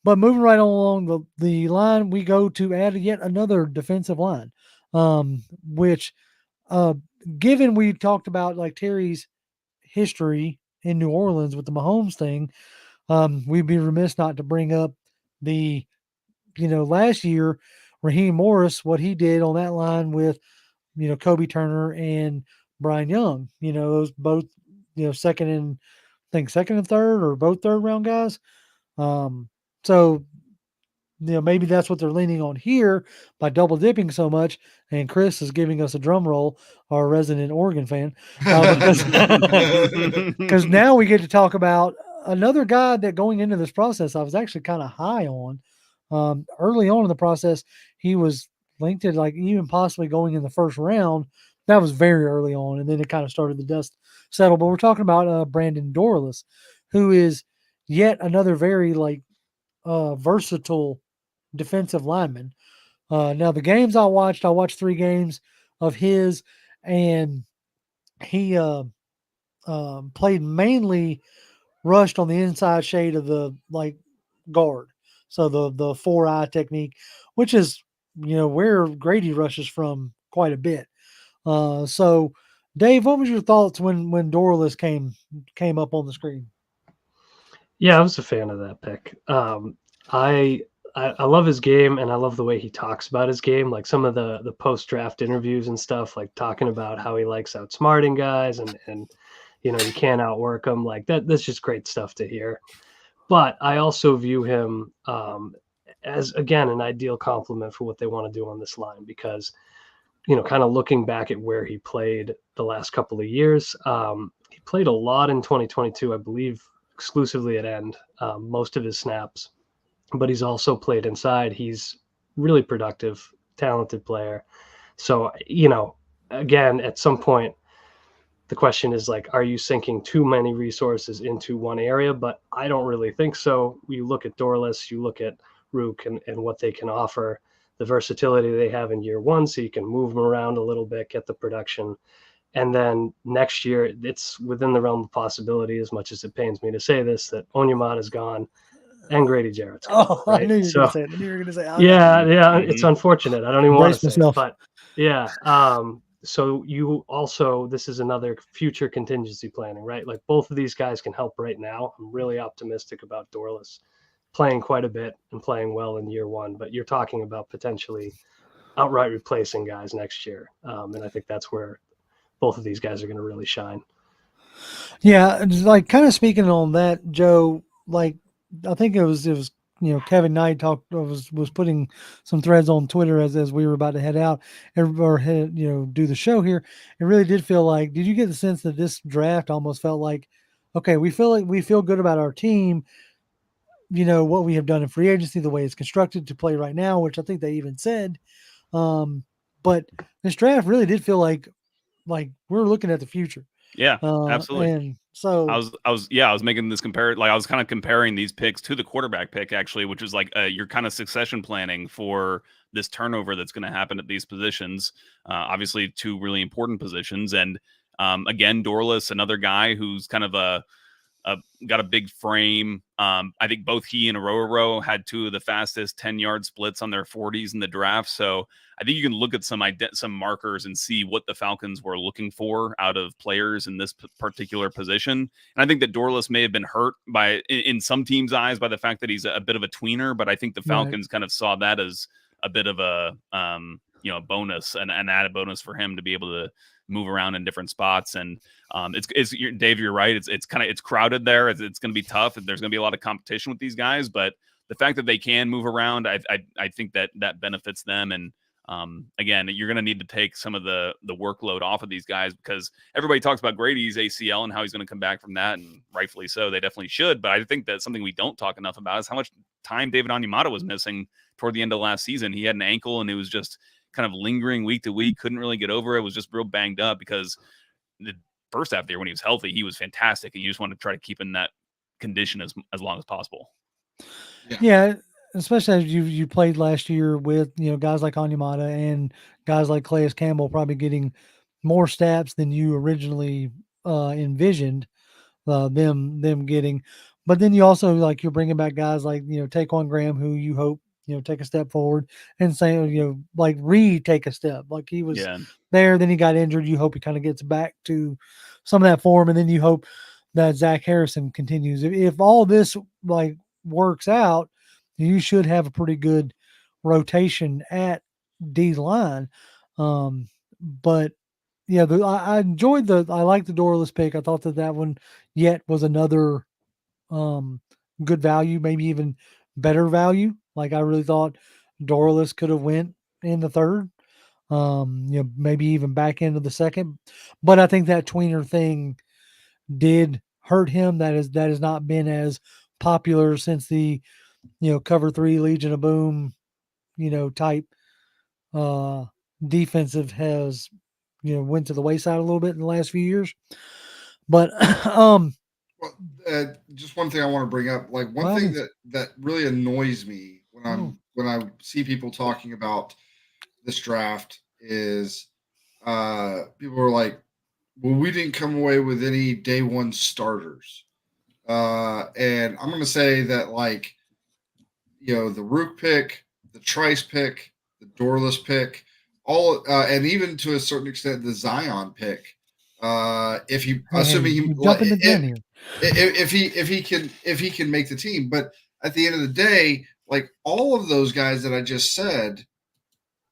But moving right along the line, we go to add yet another defensive line, which, given we talked about like Terry's history in New Orleans with the Mahomes thing, we'd be remiss not to bring up the, last year, Raheem Morris, what he did on that line with, Kobe Turner and Brian Young, those both, second and third, or both third round guys. So, maybe that's what they're leaning on here by double dipping so much. And Chris is giving us a drum roll, our resident Oregon fan, because now we get to talk about another guy that going into this process, I was actually kind of high on. Early on in the process, he was linked to like even possibly going in the first round. That was very early on, and then it kind of started the dust settle. But we're talking about Brandon Dorlus, who is yet another very versatile defensive lineman. Now the games I watched 3 games of his, and he played mainly rushed on the inside shade of the guard. So the 4-eye technique, which is, where Grady rushes from quite a bit. So Dave, what was your thoughts when Dorlus came up on the screen? Yeah, I was a fan of that pick. I love his game, and I love the way he talks about his game. Like some of the post-draft interviews and stuff, like talking about how he likes outsmarting guys and you can't outwork them. Like that's just great stuff to hear. But I also view him as, again, an ideal complement for what they want to do on this line, because, kind of looking back at where he played the last couple of years, he played a lot in 2022, I believe, exclusively at end, most of his snaps, but he's also played inside. He's really productive, talented player. So, again, at some point, the question is are you sinking too many resources into one area? But I don't really think so. You look at Dorlus, you look at Ruke and what they can offer, the versatility they have in year 1, so you can move them around a little bit, get the production. And then next year, it's within the realm of possibility, as much as it pains me to say this, that Onyemata is gone and Grady Jarrett's gone. Oh, right? I knew you were going to say it. Yeah, it's unfortunate. I don't even want to say it, but yeah. So you also, this is another future contingency planning, right? Like both of these guys can help right now. I'm really optimistic about Dorlus playing quite a bit and playing well in year 1, but you're talking about potentially outright replacing guys next year. And I think that's where both of these guys are going to really shine. Yeah. Kind of speaking on that, Joe, I think it was Kevin Knight was putting some threads on Twitter as we were about to head out or do the show here. It really did feel like. Did you get the sense that this draft almost felt like, okay, we feel good about our team, what we have done in free agency, the way it's constructed to play right now, which I think they even said. But this draft really did feel like we're looking at the future. Yeah, absolutely. And so I was making this I was kind of comparing these picks to the quarterback pick, actually, which is like you're kind of succession planning for this turnover that's going to happen at these positions. Obviously, two really important positions. And again, Dorlus, another guy who's kind of got a big frame. I think both he and Orhorhoro had two of the fastest 10-yard splits on their 40s in the draft. So I think you can look at some markers and see what the Falcons were looking for out of players in this particular position. And I think that Dorlus may have been hurt in some teams' eyes by the fact that he's a bit of a tweener, but I think the Falcons kind of saw that as a bit of a bonus, an added bonus for him to be able to move around in different spots. And it's Dave, you're right. It's crowded there. It's going to be tough. There's going to be a lot of competition with these guys, but the fact that they can move around, I think that benefits them. And again, you're going to need to take some of the workload off of these guys because everybody talks about Grady's ACL and how he's going to come back from that, and rightfully so. They definitely should. But I think that's something we don't talk enough about is how much time David Onyemata was missing toward the end of last season. He had an ankle and it was just kind of lingering week to week, couldn't really get over it. Was just real banged up because the first half of the year when he was healthy, he was fantastic. And you just want to try to keep in that condition as long as possible. Yeah. Especially as you played last year with, guys like Onyemata and guys like Calais Campbell probably getting more snaps than you originally envisioned them getting. But then you also you're bringing back guys like, Taquan Graham, who you hope, take a step forward and say, take a step. Like he was there, then he got injured. You hope he kind of gets back to some of that form. And then you hope that Zach Harrison continues. If all this works out, you should have a pretty good rotation at D line. But yeah, I enjoyed I like the Dorlus pick. I thought that one yet was another good value, maybe even better value. Like I really thought Dorlus could have went in the third, maybe even back into the second. But I think that tweener thing did hurt him. That has not been as popular since the cover 3 Legion of Boom, type defensive has went to the wayside a little bit in the last few years. But just one thing I want to bring up, one thing that really annoys me when I see people talking about this draft is people are like, well, we didn't come away with any day one starters. And I'm going to say that the Ruke pick, the Trice pick, the Dorlus pick, all and even to a certain extent the Zion pick. If he can make the team, but at the end of the day, all of those guys that I just said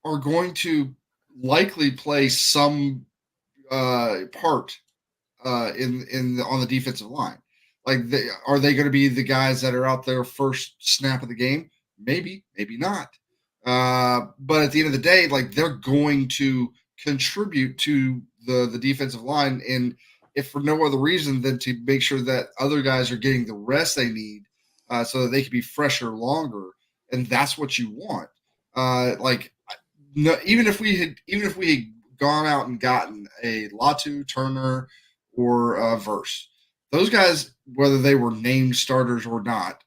are going to likely play some part on the defensive line. Are they going to be the guys that are out there first snap of the game? Maybe, maybe not. But at the end of the day, they're going to contribute to the defensive line, and if for no other reason than to make sure that other guys are getting the rest they need, so that they can be fresher longer, and that's what you want. Even if we had gone out and gotten a Latu, Turner, or Verse, those guys, whether they were named starters or not,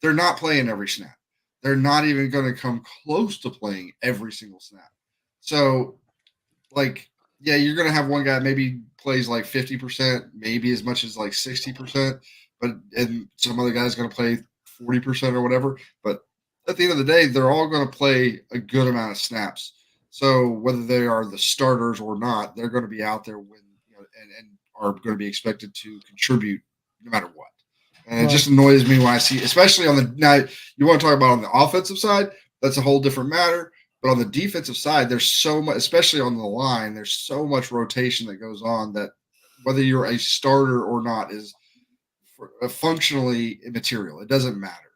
they're not playing every snap. They're not even going to come close to playing every single snap. So, you're going to have one guy maybe plays 50%, maybe as much as 60%, and some other guy's going to play 40% or whatever. But at the end of the day, they're all going to play a good amount of snaps. So whether they are the starters or not, they're going to be out there and are going to be expected to contribute no matter what. And it just annoys me when I see, especially now you want to talk about on the offensive side, that's a whole different matter. But on the defensive side, there's so much, especially on the line, there's so much rotation that goes on that whether you're a starter or not is functionally immaterial. It doesn't matter.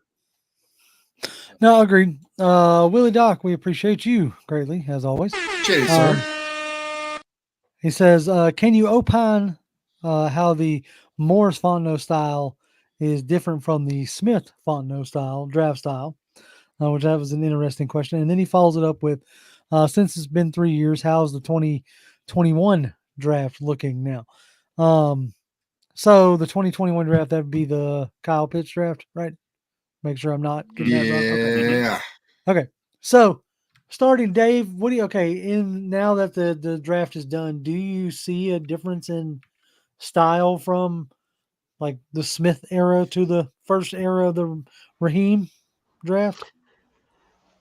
No, agreed. Willie Doc, we appreciate you greatly, as always. Cheers, sir. He says, can you opine how the Morris Fontenot style is different from the Smith Fontenot style, draft style? Which that was an interesting question. And then he follows it up with, since it's been 3 years, how's the 2021 draft looking now? So the 2021 draft, that would be the Kyle Pitts draft, right? Make sure I'm not getting that wrong. Yeah. Okay. So starting Dave, what do you in now that the draft is done, do you see a difference in style from like the Smith era to the first era of the Raheem draft?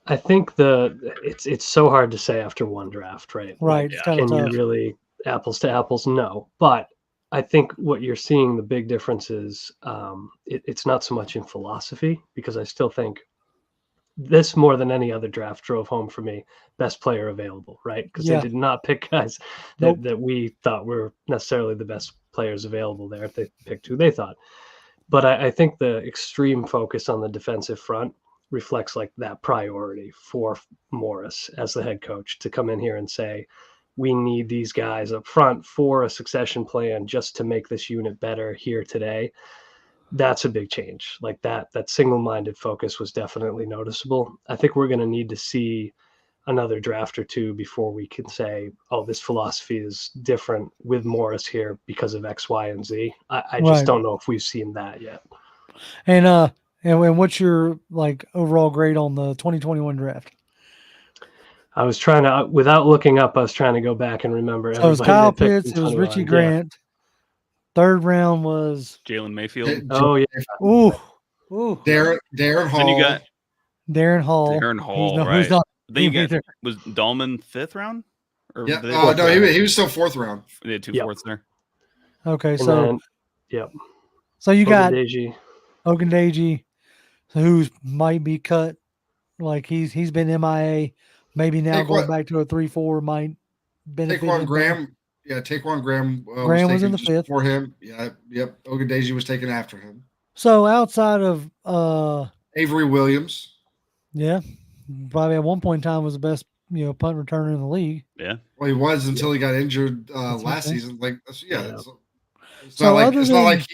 I think it's so hard to say after one draft, right? Right. Like, It's kind of can you tough. really apples to apples? No. But I think what you're seeing, the big difference is it's not so much in philosophy, because I still think this more than any other draft drove home for me best player available, right? Because Yeah. they did not pick guys that we thought were necessarily the best players available there. They picked who they thought. But I think the extreme focus on the defensive front reflects like that priority for Morris as the head coach to come in here and say, we need these guys up front for a succession plan just to make this unit better here today. That's a big change. Like that single-minded focus was definitely noticeable. I think we're going to need to see another draft or two before we can say, oh, this philosophy is different with Morris here because of X, Y, and Z. I just don't know if we've seen that yet. And what's your like overall grade on the 2021 draft? I was trying to, without looking up, I was trying to go back and remember. So it was Kyle Pitts, it was Richie Grant. Yeah. Third round was Jalen Mayfield. Oh yeah. Ooh. Darren Hall. Then you got Darren Hall. Right. Then you got, was Dahlman 5th round? Or yeah. No, he was still 4th round. They had 2 fourths there. Okay, so yep. So you got Ogundeji, who might be cut. Like he's been MIA. Maybe now going back to a 3-4 might benefit. Taquan Graham. Yeah, Taquan Graham. Graham was in the 5th for him. Yeah, yep. Ogundeji was taken after him. So outside of Avery Williams. Yeah. Probably at one point in time was the best, punt returner in the league. Yeah. Well, he was until he got injured last season. Like, yeah. It's so not like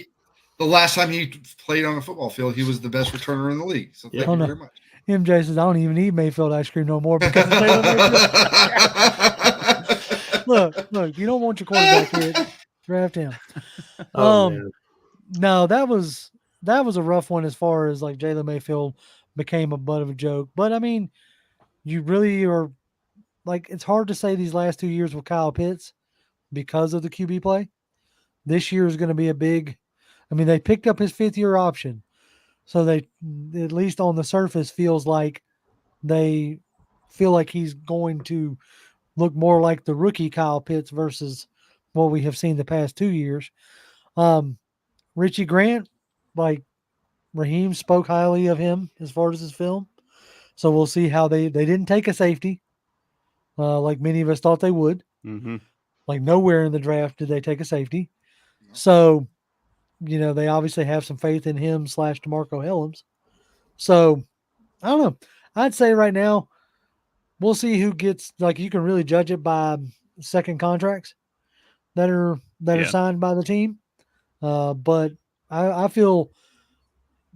the last time he played on a football field, he was the best returner in the league. So thank you very much. MJ says, I don't even eat Mayfield ice cream no more because of Taylor Mayfield. Look, you don't want your quarterback here. Draft him. No, that was a rough one as far as like Jalen Mayfield became a butt of a joke. But I mean, you really are like, it's hard to say these last 2 years with Kyle Pitts because of the QB play. This year is going to be they picked up his 5th-year option. So they, at least on the surface, feels like they feel like he's going to look more like the rookie Kyle Pitts versus what we have seen the past 2 years. Richie Grant, like Raheem spoke highly of him as far as his film. So we'll see how they didn't take a safety like many of us thought they would. Mm-hmm. Like nowhere in the draft did they take a safety. So, they obviously have some faith in him / DeMarco Hellams. So, I don't know. I'd say right now, we'll see who gets, like, you can really judge it by second contracts that are signed by the team. But I feel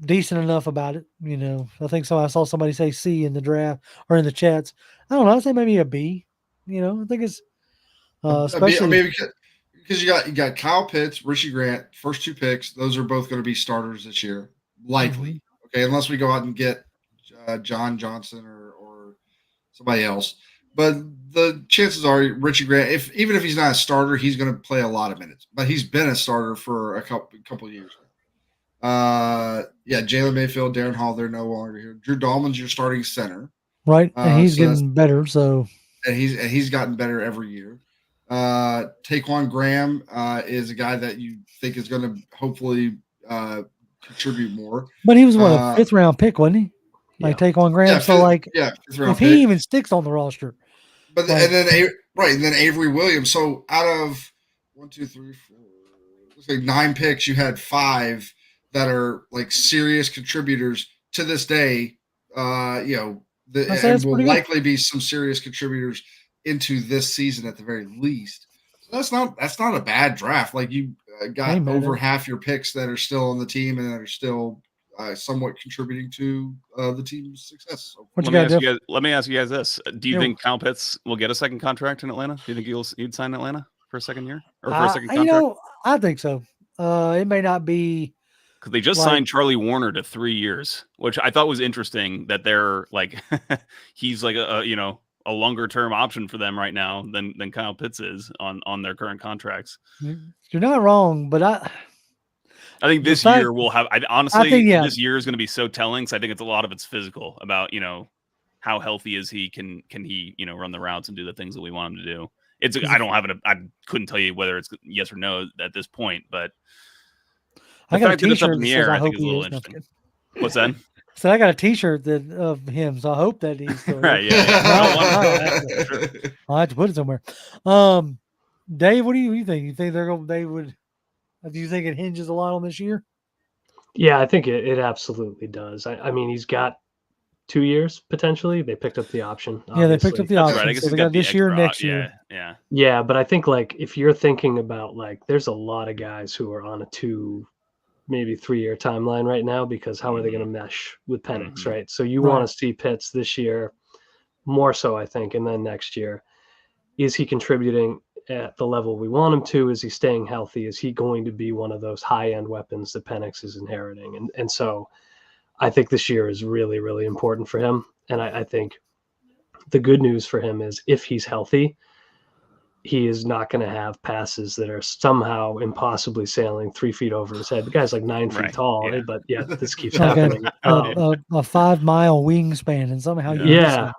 decent enough about it. I think so. I saw somebody say C in the draft or in the chats. I don't know. I'd say maybe a B. I think it's especially because you got Kyle Pitts, Richie Grant, first 2 picks. Those are both going to be starters this year, likely. Mm-hmm. Okay, unless we go out and get John Johnson or somebody else. But the chances are Richie Grant, even if he's not a starter, he's going to play a lot of minutes. But he's been a starter for a couple of years. Jalen Mayfield, Darren Hall, they're no longer here. Drew Dahlman's your starting center, right? And he's getting better. So and he's gotten better every year. Taquan Graham is a guy that you think is going to hopefully contribute more. But he was a 5th round pick, wasn't he? Like Taquan Graham. If he even sticks on the roster. But and then Avery Williams. So out of 1, 2, 3, 4, looks like 9 picks, you had 5 that are like serious contributors to this day. I say and it's will pretty good. likely be some serious contributors into this season at the very least. So that's not a bad draft. Like you got Ain't bad, over though. half your picks that are still on the team and that are still somewhat contributing to the team's success. What you Let me got, ask Jeff? you guys. Let me ask you guys this: do you Yeah. think Kyle Pitts will get a second contract in Atlanta? Do you think he'd sign in Atlanta for a second year or for a second contract? I think so. It may not be Because they just like signed Charlie Warner to 3 years, which I thought was interesting. That they're like, he's like a longer term option for them right now than Kyle Pitts is on their current contracts. you're not wrong, but I think the this fact- year will have. I Honestly, think, yeah. this year is going to be so telling. So I think it's a lot of it's physical about how healthy is he? Can he run the routes and do the things that we want him to do? I don't have it. I couldn't tell you whether it's yes or no at this point, but I got a fact that it's up T-shirt in that the says air, I I think hope is a he little is. No, I'm interesting. kidding. What's that? So I got a T-shirt of him, so I hope that he's still here. Right? Yeah. No, Sure. I'll have to put it somewhere. Dave, what do you think? You think they would? Do you think it hinges a lot on this year? Yeah, I think it absolutely does. I mean, he's got 2 years potentially. They picked up the option. Yeah, they picked up the That's option. right. I guess So he's they got got the this year, extra next year. Yeah. Yeah, but I think like if you're thinking about like, there's a lot of guys who are on a 2, maybe 3-year timeline right now because how are they going to mesh with Penix, Mhm. right? So you Right. want to see Pitts this year more so, I think, and then next year. Is he contributing at the level we want him to? Is he staying healthy? Is he going to be one of those high-end weapons that Penix is inheriting? And so I think this year is really, really important for him. And I think the good news for him is if he's healthy, he is not going to have passes that are somehow impossibly sailing 3 feet over his head. The guy's like 9 feet Right, tall, yeah. but yet this keeps Like happening. a 5-mile wingspan, and somehow you Yeah.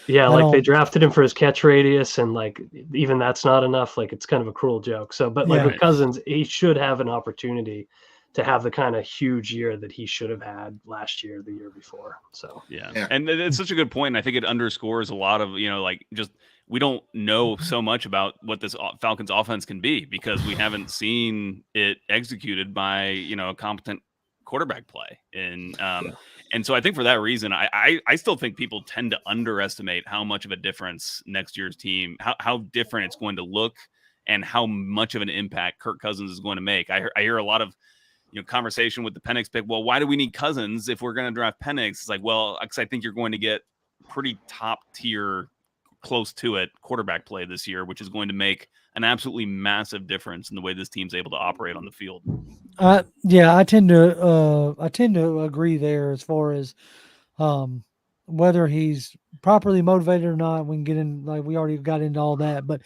Yeah, I like they don't- drafted him for his catch radius, and like even that's not enough. Like it's kind of a cruel joke. So, but like Yeah. with Cousins, he should have an opportunity to have the kind of huge year that he should have had last year, the year before. So Yeah. And it's such a good point. And I think it underscores a lot of, like just we don't know so much about what this Falcons offense can be because we haven't seen it executed by, a competent quarterback play. And so I think for that reason, I still think people tend to underestimate how much of a difference next year's team, how different it's going to look and how much of an impact Kirk Cousins is going to make. I hear a lot of, conversation with the Penix pick. Well, why do we need Cousins if we're going to draft Penix? It's like, well, because I think you're going to get pretty top tier, close to it quarterback play this year, which is going to make an absolutely massive difference in the way this team's able to operate on the field. Yeah, I tend to agree there as far as whether he's properly motivated or not. We can get in, like we already got into all that, but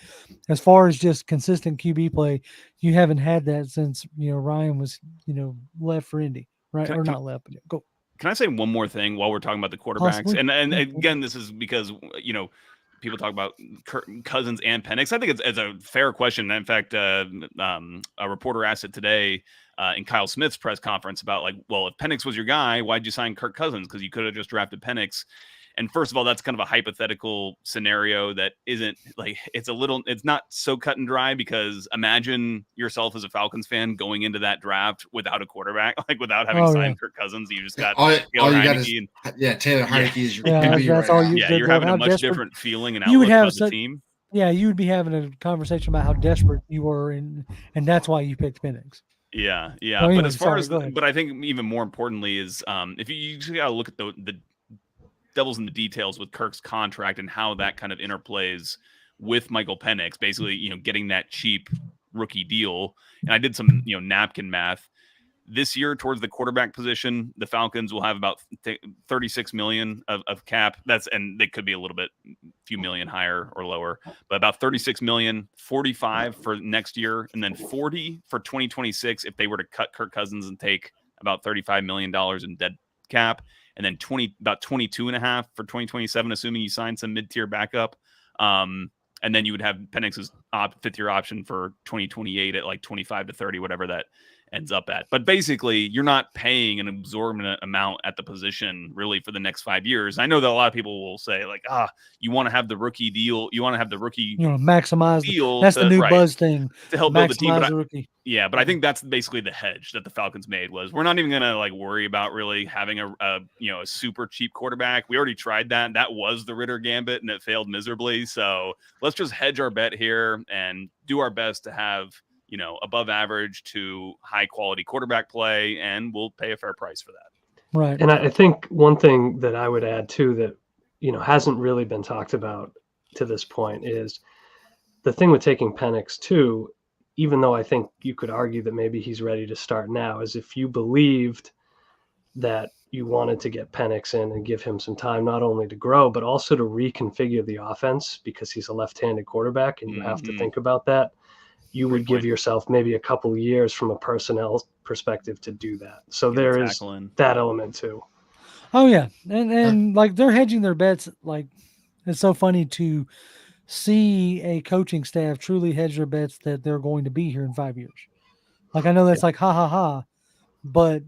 as far as just consistent QB play, you haven't had that since Ryan was left for Indy, right? Not left, but go. Can I say one more thing while we're talking about the quarterbacks? Possibly. And again, this is because people talk about Cousins and Penix. I think it's a fair question. In fact, a reporter asked it today in Kyle Smith's press conference about like, well, if Penix was your guy, why'd you sign Kirk Cousins? Because you could have just drafted Penix. And first of all, that's kind of a hypothetical scenario that isn't like it's not so cut and dry because imagine yourself as a Falcons fan going into that draft without a quarterback, like without having signed Kirk Cousins. You just got all you got is Taylor Heineke is your Yeah, QB that's right all now. you- you're having a much desperate- different feeling and you would outlook have about the team. Yeah, you would be having a conversation about how desperate you were, and that's why you picked Penix. Yeah. Well, anyway, but as far sorry, go ahead. but I think even more importantly is if you just got to look at the devil's in the details with Kirk's contract and how that kind of interplays with Michael Penix, basically, getting that cheap rookie deal. And I did some, napkin math. This year, towards the quarterback position, the Falcons will have about 36 million of cap. And they could be a few million higher or lower, but about 36 million, 45 for next year, and then 40 for 2026 if they were to cut Kirk Cousins and take about $35 million in dead cap. And then about 22 and a half for 2027, assuming you sign some mid-tier backup. And then you would have Penix's 5th-year option for 2028 at like 25 to 30, whatever that ends up at. But basically, you're not paying an exorbitant amount at the position really for the next 5 years. I know that a lot of people will say like, you want to have the rookie deal, you want to have the rookie maximize deal. That's the new buzz thing to help build the team. Maximize the rookie. Yeah, but I think that's basically the hedge that the Falcons made was we're not even gonna like worry about really having a super cheap quarterback. We already tried that. That was the Ritter gambit, and it failed miserably. So let's just hedge our bet here and do our best to have above average to high quality quarterback play, and we'll pay a fair price for that. Right. And I think one thing that I would add too that hasn't really been talked about to this point is the thing with taking Penix too. Even though I think you could argue that maybe he's ready to start now, is if you believed that you wanted to get Penix in and give him some time, not only to grow, but also to reconfigure the offense because he's a left-handed quarterback and you have to think about that. You would give yourself maybe a couple of years from a personnel perspective to do that. So there is that element too. Oh yeah. And like they're hedging their bets. Like it's so funny to see a coaching staff truly hedge their bets that they're going to be here in 5 years. Like I know that's like ha ha ha, but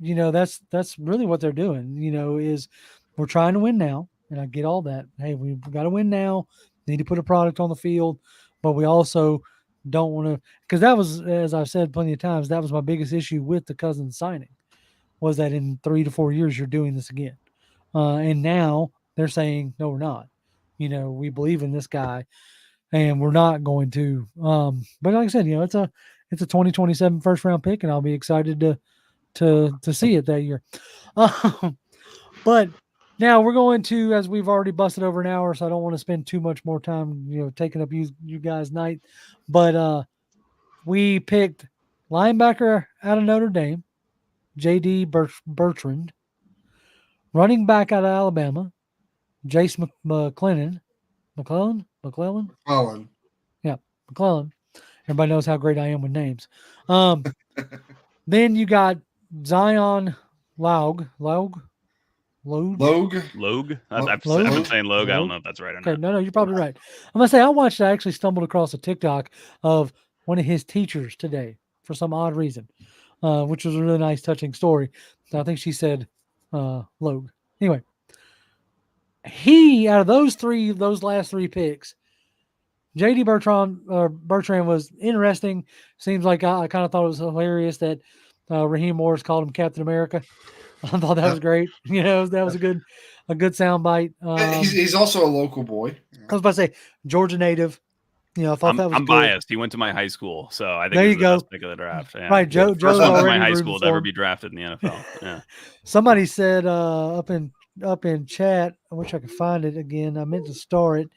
that's really what they're doing. Is we're trying to win now, and I get all that. Hey, we've got to win now. Need to put a product on the field, but we also don't want to, because that was, as I've said plenty of times, that was my biggest issue with the Cousins signing, was that in 3 to 4 years you're doing this again, and now they're saying no, we're not. We believe in this guy, and we're not going to. But like I said, it's a 2027 first round pick, and I'll be excited to see it that year. But now we're going to, as we've already busted over an hour, so I don't want to spend too much more time, taking up you guys' night. But we picked linebacker out of Notre Dame, J.D. Bertrand, running back out of Alabama, Jace McClellan. Yeah, McClellan. Everybody knows how great I am with names. Then you got Zion Logue. I've been saying Logue. I don't know if that's right or not. No, you're probably right. I'm gonna say I actually stumbled across a TikTok of one of his teachers today for some odd reason, which was a really nice, touching story. So I think she said Logue. Anyway, he out of those last 3 picks, J.D. Bertrand was interesting. Seems like I kind of thought it was hilarious that Raheem Morris called him Captain America. I thought that was great. That was a good soundbite. He's also a local boy. I was about to say Georgia native. I thought that was. I'm biased. He went to my high school, so I think there he's you go. The best pick of the draft. Yeah. Right, Joe's first one to my high already school to ever be drafted in the NFL. Yeah. Somebody said up in chat. I wish I could find it again. I meant to star it,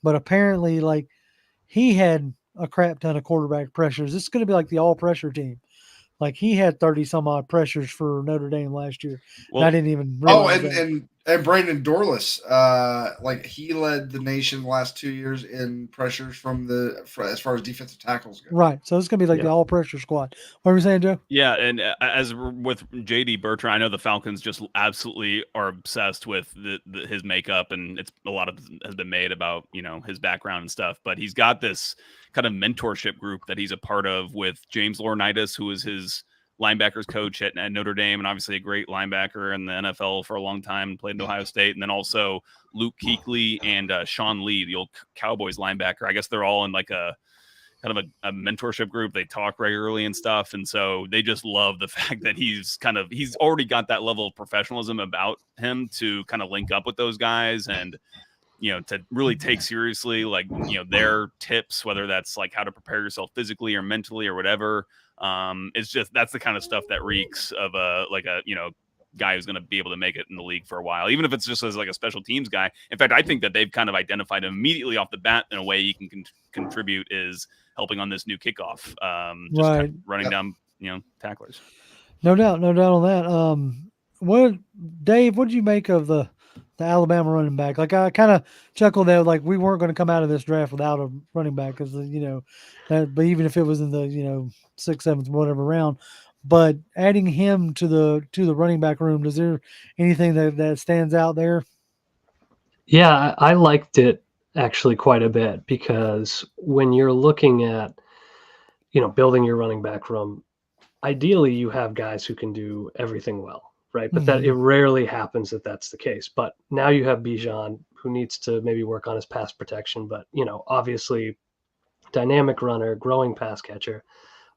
but apparently, like he had a crap ton of quarterback pressures. This is going to be like the all pressure team. Like he had 30 some odd pressures for Notre Dame last year. Well, I didn't even realize that. And Brandon Dorlus, like he led the nation the last 2 years in pressures as far as defensive tackles go. Right. So it's gonna be like the all pressure squad. What were you saying, Joe? Yeah, and as with J.D. Bertrand, I know the Falcons just absolutely are obsessed with his makeup, and it's a lot of has been made about his background and stuff. But he's got this kind of mentorship group that he's a part of with James Laurinaitis, who is his linebackers coach at Notre Dame, and obviously a great linebacker in the NFL for a long time and played in Ohio State. And then also Luke Kuechly and Sean Lee, the old Cowboys linebacker. I guess they're all in like a kind of a mentorship group. They talk regularly and stuff. And so they just love the fact that he's already got that level of professionalism about him to kind of link up with those guys and, to really take seriously, like, their tips, whether that's like how to prepare yourself physically or mentally or whatever. It's just, that's the kind of stuff that reeks of a guy who's going to be able to make it in the league for a while, even if it's just as like a special teams guy. In fact, I think that they've kind of identified him immediately off the bat in a way he can contribute is helping on this new kickoff, just kind of running down, tacklers. No doubt on that. Dave, what did you make of the Alabama running back? Like I kind of chuckled that like we weren't going to come out of this draft without a running back because but even if it was in the 6th, 7th, whatever round, but adding him to the running back room, is there anything that stands out there? Yeah, I liked it actually quite a bit because when you're looking at building your running back room, ideally you have guys who can do everything well, right? But that Mhm. it rarely happens that that's the case. But now you have Bijan, who needs to maybe work on his pass protection, but obviously dynamic runner, growing pass catcher.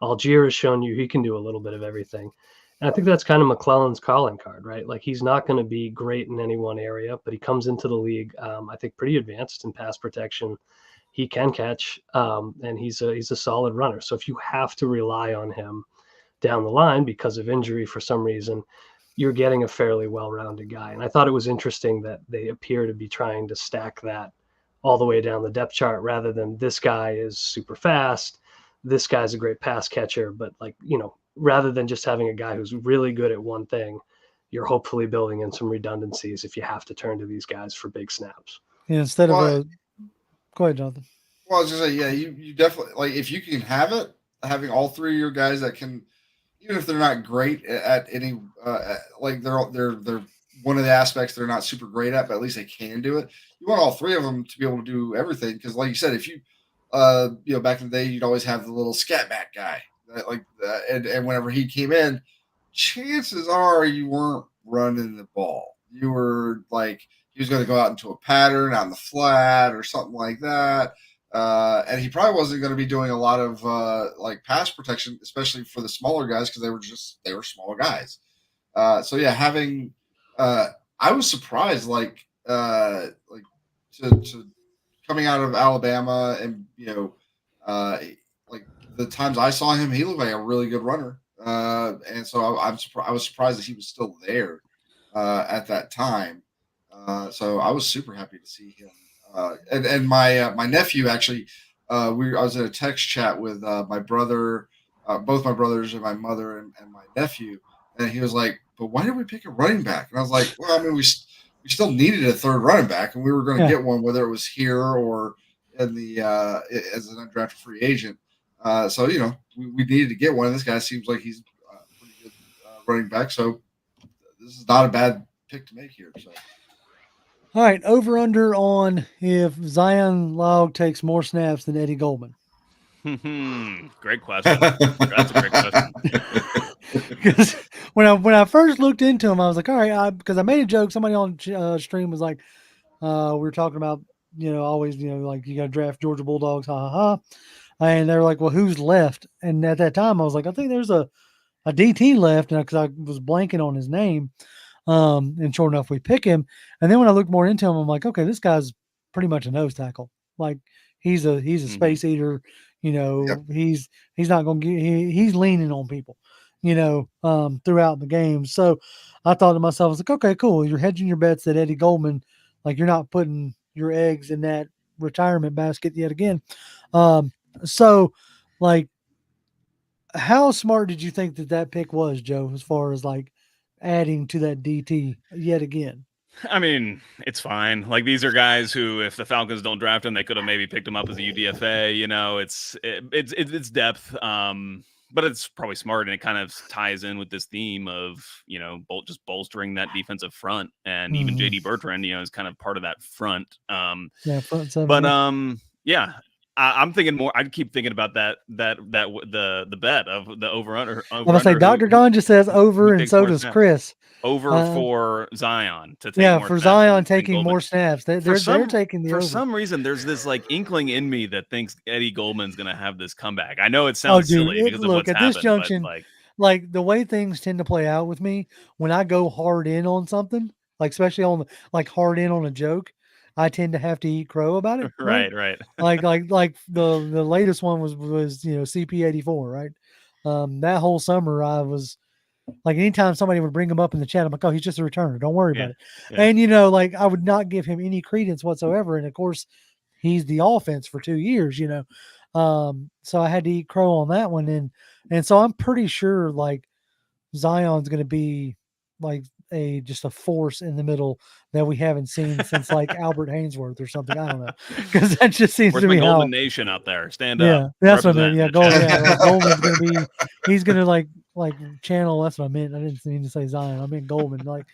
Algier has shown you he can do a little bit of everything. And I think that's kind of McClellan's calling card, right? Like he's not going to be great in any one area, but he comes into the league, I think, pretty advanced in pass protection. He can catch, and he's a solid runner. So if you have to rely on him down the line because of injury for some reason, you're getting a fairly well-rounded guy. And I thought it was interesting that they appear to be trying to stack that all the way down the depth chart rather than this guy is super fast, this guy's a great pass catcher, but rather than just having a guy who's really good at one thing, you're hopefully building in some redundancies if you have to turn to these guys for big snaps. Yeah, instead of Well, a go ahead, Jonathan. Well, I was just say, yeah, you definitely like if you can have it, having all three of your guys that can, even if they're not great at any, like they're one of the aspects they're not super great at, but at least they can do it. You want all three of them to be able to do everything because, like you said, if you, back in the day, you'd always have the little scat back guy, and whenever he came in, chances are you weren't running the ball. You were like he was going to go out into a pattern on the flat or something like that. And he probably wasn't going to be doing a lot of like pass protection, especially for the smaller guys because they were smaller guys. So yeah, having I was surprised like to coming out of Alabama and like the times I saw him, he looked like a really good runner. And so I was surprised that he was still there at that time. So I was super happy to see him. And my nephew actually, I was in a text chat with my brother, both my brothers and my mother and my nephew, and he was like, "But why did we pick a running back?" And I was like, "Well, I mean, we still needed a third running back, and we were going to get one whether it was here or in the as an undrafted free agent. So we needed to get one. And this guy seems like he's a pretty good running back. So this is not a bad pick to make here. So." All right, over under on if Zion Log takes more snaps than Eddie Goldman. Great question. That's a great question. Because when I first looked into him, I was like, all right, because I made a joke. Somebody on stream was like, we were talking about always like you got to draft Georgia Bulldogs, ha ha ha, and they were like, well, who's left? And at that time, I was like, I think there's a DT left, and because I was blanking on his name. And sure enough, we pick him. And then when I look more into him, I'm like, okay, this guy's pretty much a nose tackle. Like he's a space eater. Yep. He's not going to get. He's leaning on people. Throughout the game. So I thought to myself, I was like, okay, cool. You're hedging your bets that Eddie Goldman, like you're not putting your eggs in that retirement basket yet again. So like, how smart did you think that pick was, Joe, as far as like adding to that DT yet again? I mean, it's fine. Like these are guys who, if the Falcons don't draft him, they could have maybe picked him up as a UDFA. It's depth. But it's probably smart, and it kind of ties in with this theme of just bolstering that defensive front, and even JD Bertrand, is kind of part of that front. Front seven. But yeah. I'm thinking more. I keep thinking about the bet of the over under. I'm gonna say Dr. Don just says over, and so does Chris. Over for Zion to take more for snaps Zion taking more snaps. They're taking the for over. some reason. There's this like inkling in me that thinks Eddie Goldman's gonna have this comeback. I know it sounds silly because of what's happened. This junction, like the way things tend to play out with me when I go hard in on something, like especially on hard in on a joke. I tend to have to eat crow about it. Right. like the latest one was CP84, right? That whole summer I was like, anytime somebody would bring him up in the chat, I'm like, oh, he's just a returner. Don't worry about it. Yeah. And like I would not give him any credence whatsoever. And of course, he's the offense for 2 years, So I had to eat crow on that one. And so I'm pretty sure like Zion's going to be like just a force in the middle that we haven't seen since like Albert Hainsworth or something. I don't know, because that just seems to be Golden Nation out there. Stand up. Yeah, that's what I meant. Yeah, Goldman's going to be. He's going to like channel. That's what I meant. I didn't mean to say Zion. I meant Goldman. Like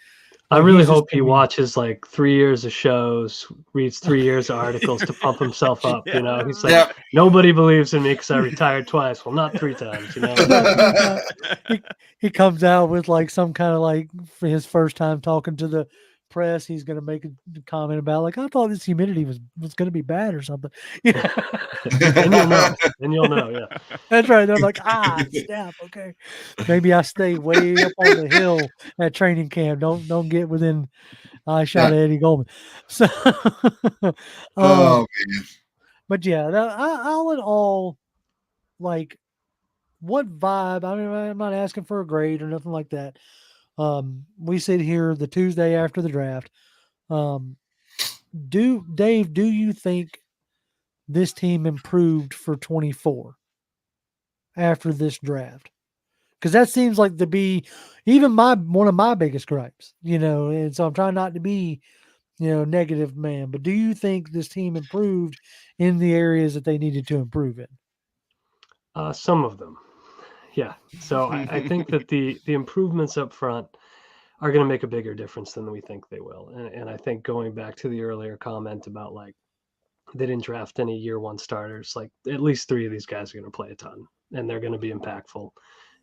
I Like, really he's just hope he gonna be- watches like 3 years of shows, reads 3 years of articles to pump himself up. You know, he's like, Yep. nobody believes in me because I retired twice. Well, not 3 times. You know, he comes out with like some kind of like for his first time talking to the press, he's gonna make a comment about like I thought this humidity was gonna be bad or something. Yeah, then you'll know. Then you'll know. Yeah. that's right. They're like, snap, okay. Maybe I stay way up on the hill at training camp. Don't get within eye shot of Eddie Goldman. So Oh man. but yeah, all in all, like what vibe? I mean, I'm not asking for a grade or nothing like that. We sit here the Tuesday after the draft. Dave, do you think this team improved for 24 after this draft? Because that seems like to be even one of my biggest gripes, and so I'm trying not to be, negative man. But do you think this team improved in the areas that they needed to improve in? Some of them. Yeah. So I think that the improvements up front are going to make a bigger difference than we think they will. And I think going back to the earlier comment about like they didn't draft any year one starters, like at least 3 of these guys are going to play a ton and they're going to be impactful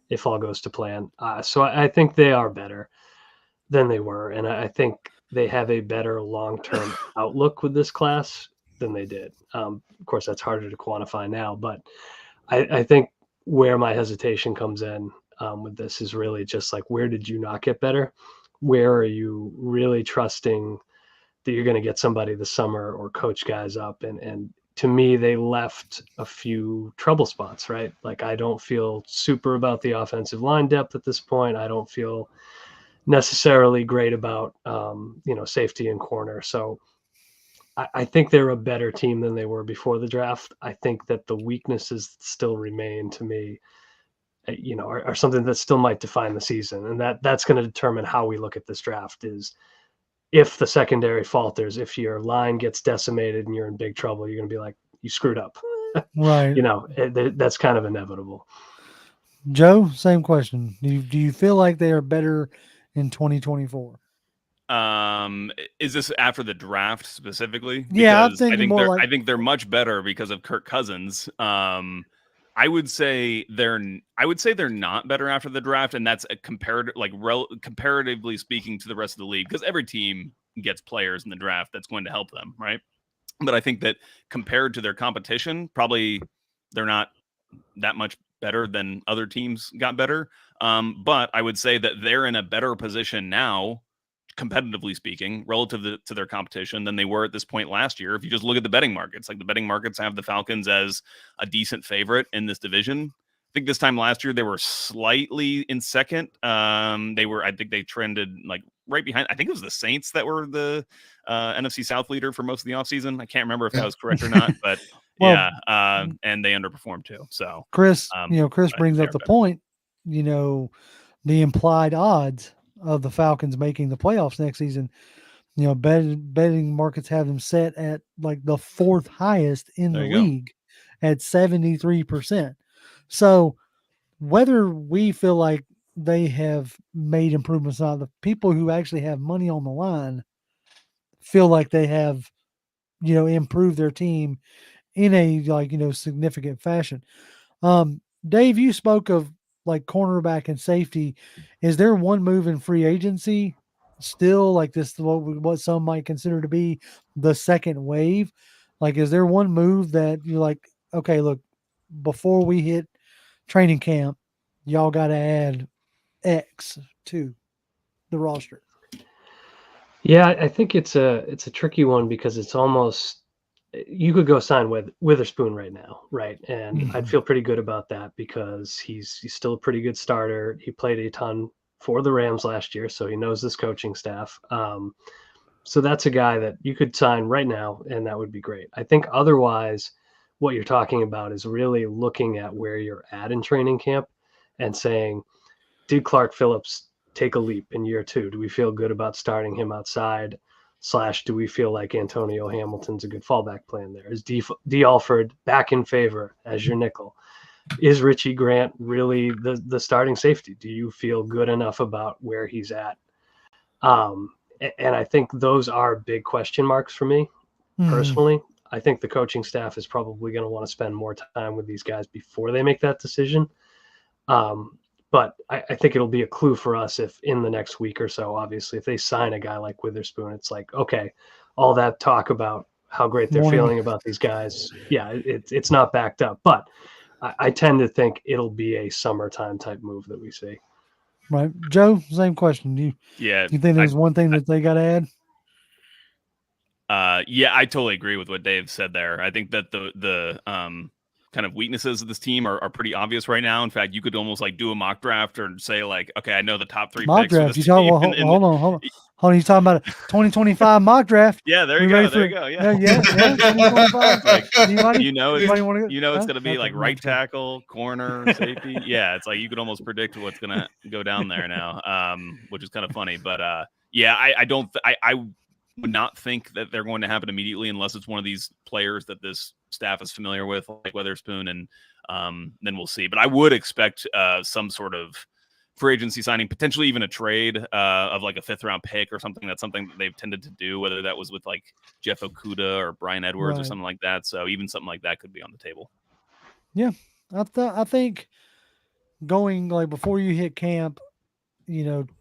if all goes to plan. So I think they are better than they were. And I think they have a better long-term outlook with this class than they did. Of course, that's harder to quantify now, but I think where my hesitation comes in with this is really just like, where did you not get better? Where are you really trusting that you're going to get somebody this summer or coach guys up? And to me, they left a few trouble spots, right? Like, I don't feel super about the offensive line depth at this point. I don't feel necessarily great about, safety and corner. So I think they're a better team than they were before the draft. I think that the weaknesses that still remain to me, are something that still might define the season. And that's going to determine how we look at this draft is if the secondary falters, if your line gets decimated and you're in big trouble, you're going to be like, you screwed up. Right. That's kind of inevitable. Joe, same question. Do you feel like they are better in 2024? Is this after the draft specifically? Yeah, I'm Because thinking more like I think they're much better because of Kirk Cousins. I would say they're not better after the draft, and that's a comparatively speaking to the rest of the league, because every team gets players in the draft that's going to help them, right? But I think that compared to their competition, probably they're not that much better than other teams got better. But I would say that they're in a better position now, competitively speaking, relative to their competition than they were at this point last year. If you just look at the betting markets, like the betting markets have the Falcons as a decent favorite in this division. I think this time last year they were slightly in second. I think they trended like right behind. I think it was the Saints that were the NFC South leader for most of the offseason. I can't remember if that was correct or not, but Well, and they underperformed too. So Chris, Chris I brings think up the they're point, the implied odds of the Falcons making the playoffs next season. Betting markets have them set at like the 4th highest in the league at 73%. So whether we feel like they have made improvements on, the people who actually have money on the line feel like they have, improved their team in a significant fashion. Dave, you spoke of like cornerback and safety. Is there one move in free agency still like this, what some might consider to be the second wave? Like, is there one move that you're like, okay, look, before we hit training camp, y'all got to add X to the roster? Yeah, I think it's a tricky one because it's almost, you could go sign with Witherspoon right now, right? And I'd feel pretty good about that because he's still a pretty good starter. He played a ton for the Rams last year, so he knows this coaching staff. So that's a guy that you could sign right now, and that would be great. I think otherwise, what you're talking about is really looking at where you're at in training camp and saying, did Clark Phillips take a leap in year 2? Do we feel good about starting him outside? / do we feel like Antonio Hamilton's a good fallback plan there? Is D. Alford back in favor as your nickel? Is Richie Grant really the starting safety? Do you feel good enough about where he's at? And I think those are big question marks for me personally. I think the coaching staff is probably going to want to spend more time with these guys before they make that decision. But I think it'll be a clue for us if in the next week or so, obviously, if they sign a guy like Witherspoon, it's like, okay, all that talk about how great they're feeling about these guys, yeah, it's not backed up. But I tend to think it'll be a summertime type move that we see. Right. Joe, same question. You think there's one thing that they got to add? Yeah, I totally agree with what Dave said there. I think that the kind of weaknesses of this team are pretty obvious right now. In fact, you could almost like do a mock draft or say like, okay, I know the top 3 mock picks draft. for this Hold team. on. He's talking about a 2025 mock draft. Yeah, there you go. There you go. Yeah. 2025. Like, anybody? You know, it's going to be Okay, like right tackle, corner, safety. Yeah, it's like you could almost predict what's going to go down there now, which is kind of funny. But yeah, I would not think that they're going to happen immediately unless it's one of these players that this staff is familiar with, like Witherspoon, and then we'll see. But I would expect some sort of free agency signing, potentially even a trade of like a 5th round pick or something. That's something that they've tended to do, whether that was with like Jeff Okudah or Brian Edwards or something like that. So even something like that could be on the table. Yeah, I think going like before you hit camp,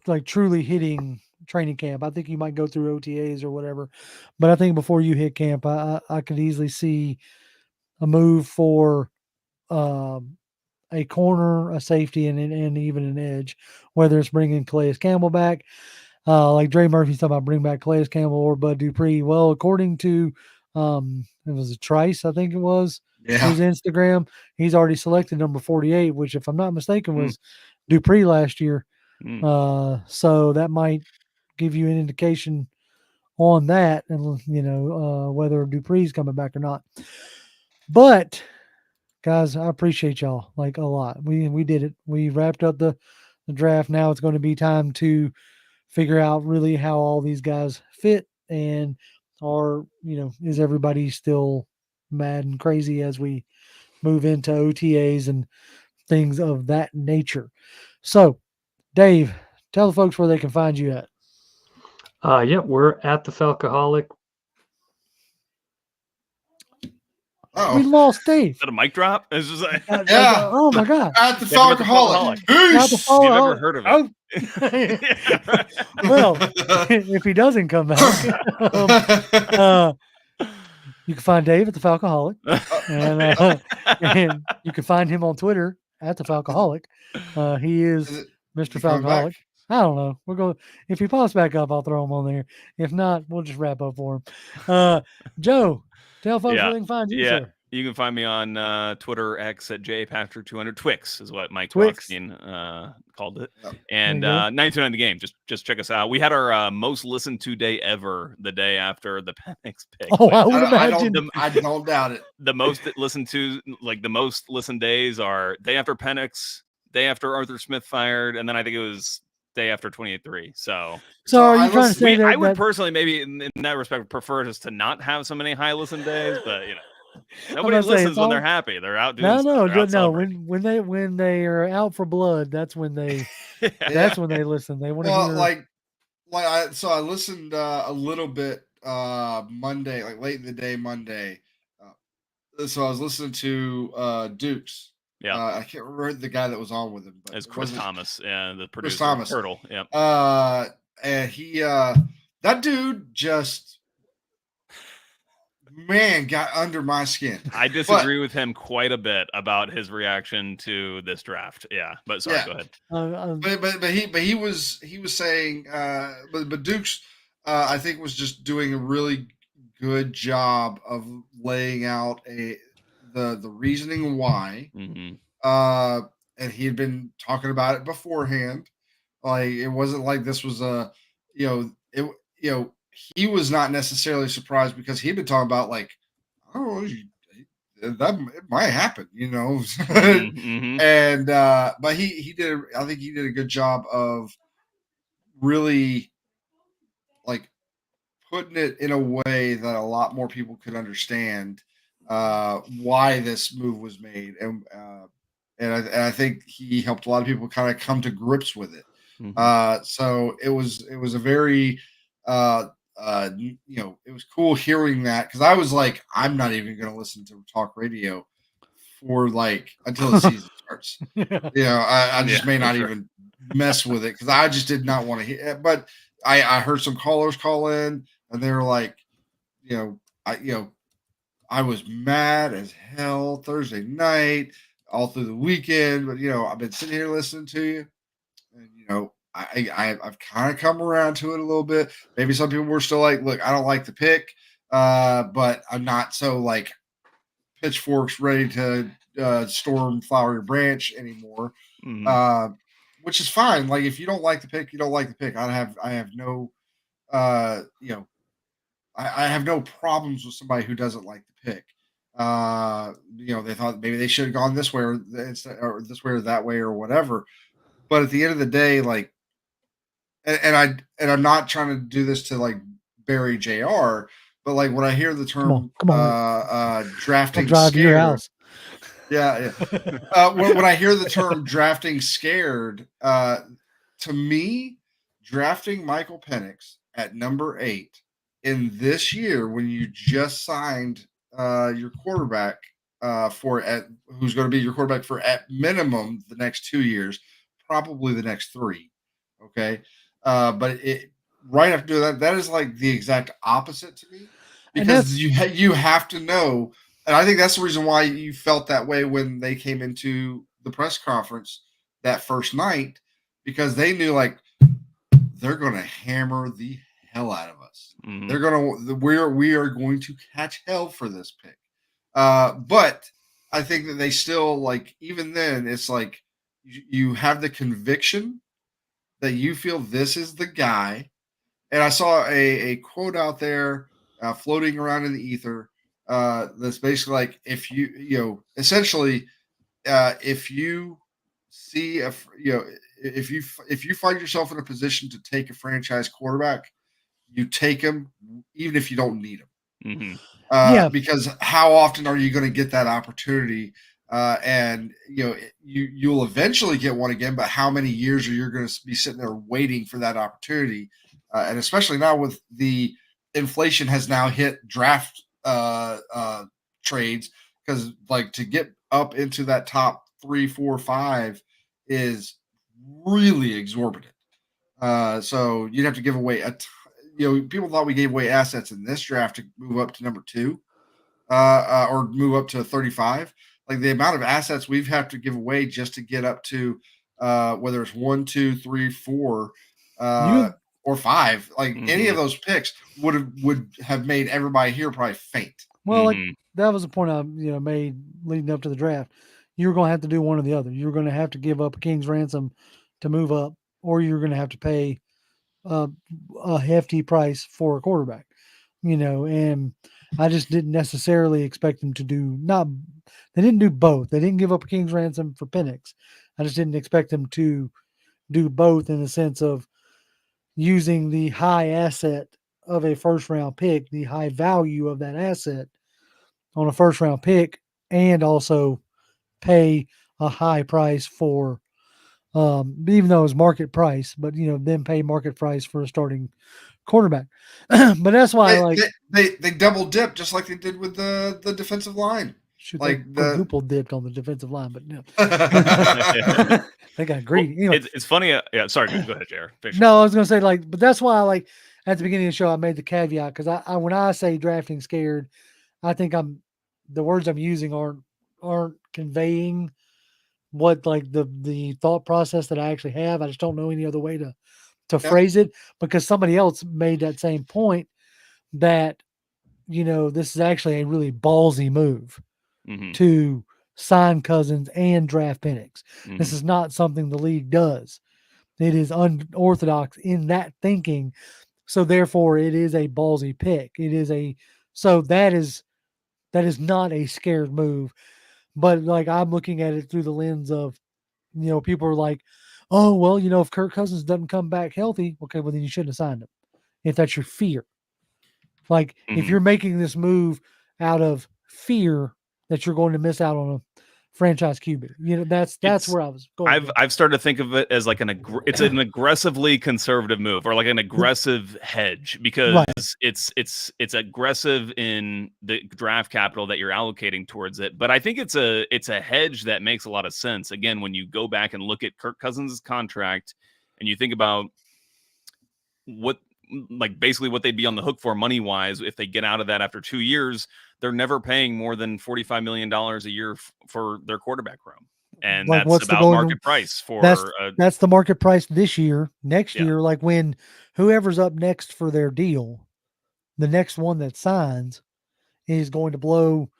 like truly hitting training camp, I think you might go through OTAs or whatever, but I think before you hit camp, I could easily see a move for a corner, a safety, and even an edge, whether it's bringing Calais Campbell back, like Dre Murphy's talking about bring back Calais Campbell or Bud Dupree. Well, according to it was a Trice, I think it was, his Instagram, he's already selected number 48, which if I'm not mistaken was Dupree last year. So that might give you an indication on that, and whether Dupree's coming back or not. But guys, I appreciate y'all like a lot. We did it. We wrapped up the draft. Now it's going to be time to figure out really how all these guys fit, and is everybody still mad and crazy as we move into OTAs and things of that nature. So, Dave, tell the folks where they can find you at. Yeah, we're at the Falcoholic. We lost Dave. Is that a mic drop? It's just like, oh my God. At the Falcoholic. Peace. You've ever heard of it? Well, if he doesn't come back, you can find Dave at the Falcoholic, and you can find him on Twitter at the Falcoholic. He is Mr. Falcoholic. I don't know. We're going. If he pops back up, I'll throw him on there. If not, we'll just wrap up for him. Joe, tell folks where they can find you, sir. You can find me on Twitter X at jpatrick200. Twix is what Mike Rothstein called it. And 929 the game. Just check us out. We had our most listened to day ever the day after the Penix pick. Oh, I would imagine. I don't doubt it. The most listened to, like the most listened days are day after Penix, day after Arthur Smith fired, and then I think it was day after 28-3. So are you trying to say that I would personally maybe in that respect prefer us to not have so many high listen days, but nobody listens when they're happy. They're out doing no. When they are out for blood, that's when they that's when they listen. They want to hear I listened a little bit Monday, like late in the day Monday. So I was listening to Dukes. Yeah, I can't remember the guy that was on with him. But it's Chris Thomas, the producer. Chris Thomas. Turtle. Yeah. And he that dude just got under my skin. I disagree with him quite a bit about his reaction to this draft. Yeah, but sorry, go ahead. But he was saying but Dukes I think was just doing a really good job of laying out the reasoning why. Mm-hmm. And he had been talking about it beforehand. Like it wasn't like this was he was not necessarily surprised because he'd been talking about like, oh, that it might happen, Mm-hmm. And but he did. I think he did a good job of really like putting it in a way that a lot more people could understand why this move was made, and I think he helped a lot of people kind of come to grips with it. Mm-hmm. So it was a very it was cool hearing that because I was like, I'm not even going to listen to talk radio for like until the season starts. I just may not even mess with it because I just did not want to hear it. But I heard some callers call in and they were like, I was mad as hell Thursday night, all through the weekend. But I've been sitting here listening to you, and I've kind of come around to it a little bit. Maybe some people were still like, look, I don't like the pick, but I'm not so like pitchforks ready to storm Flowery Branch anymore. Which is fine. Like if you don't like the pick, you don't like the pick. I have no I have no problems with somebody who doesn't like the pick. They thought maybe they should have gone this way or this way or that way or whatever. But at the end of the day, like, and I'm not trying to do this to like bury JR, but like when I hear the term come on. drafting I'll drive to your scared, house. yeah. When I hear the term drafting scared, to me, drafting Michael Penix at number 8 in this year when you just signed your quarterback who's going to be your quarterback for at minimum the next 2 years, probably the next 3. Okay. But right after that is like the exact opposite to me because you have to know. And I think that's the reason why you felt that way when they came into the press conference that first night, because they knew like they're going to hammer the hell out of us. We are going to catch hell for this pick. But I think that they still like, even then it's like you have the conviction that you feel this is the guy. And I saw a quote out there floating around in the ether that's basically like, if essentially if you see if you find yourself in a position to take a franchise quarterback, you take him even if you don't need him. Because how often are you going to get that opportunity? And you'll eventually get one again, but how many years are you going to be sitting there waiting for that opportunity? And especially now with the inflation has now hit draft trades, because like to get up into that top 3, 4, 5 is really exorbitant. So you'd have to give away people thought we gave away assets in this draft to move up to number 2 or move up to 35. Like the amount of assets we've have to give away just to get up to whether it's 1, 2, 3, 4 or 5, like any of those picks would have made everybody here probably faint. Well, like that was the point I made leading up to the draft. You were going to have to do one or the other. You were going to have to give up a king's ransom to move up, or you're going to have to pay a hefty price for a quarterback. And I just didn't necessarily expect them to do they didn't do both. They didn't give up a king's ransom for Penix. I just didn't expect them to do both in the sense of using the high asset of a first round pick, the high value of that asset on a first round pick, and also pay a high price for even though it was market price, but then pay market price for a starting quarterback. But that's why they double dipped just like they did with the defensive line. Like they quadruple dipped on the defensive line, but no. They got greedy. Well, it's funny. Yeah, sorry. Go ahead, Jared. No, I was going to say but that's why at the beginning of the show I made the caveat, because I when I say drafting scared, I think the words I'm using aren't conveying what like the thought process that I actually have. I just don't know any other way to phrase it, because somebody else made that same point that this is actually a really ballsy move to sign Cousins and draft Penix. This is not something the league does. It is unorthodox in that thinking. So therefore it is a ballsy pick. That is not a scared move. But like I'm looking at it through the lens of, people are like, oh, well, if Kirk Cousins doesn't come back healthy, okay, well then you shouldn't have signed him. If that's your fear. Like if you're making this move out of fear that you're going to miss out franchise QB. That's where I was going. I've started to think of it as like it's an aggressively conservative move, or like an aggressive hedge, because it's aggressive in the draft capital that you're allocating towards it. But I think it's a hedge that makes a lot of sense. Again, when you go back and look at Kirk Cousins' contract and you think about basically what they'd be on the hook for money wise if they get out of that after 2 years, they're never paying more than $45 million a year for their quarterback room. And like, that's about market price for that's the market price this year. Next year, like when whoever's up next for their deal, the next one that signs is going to blow,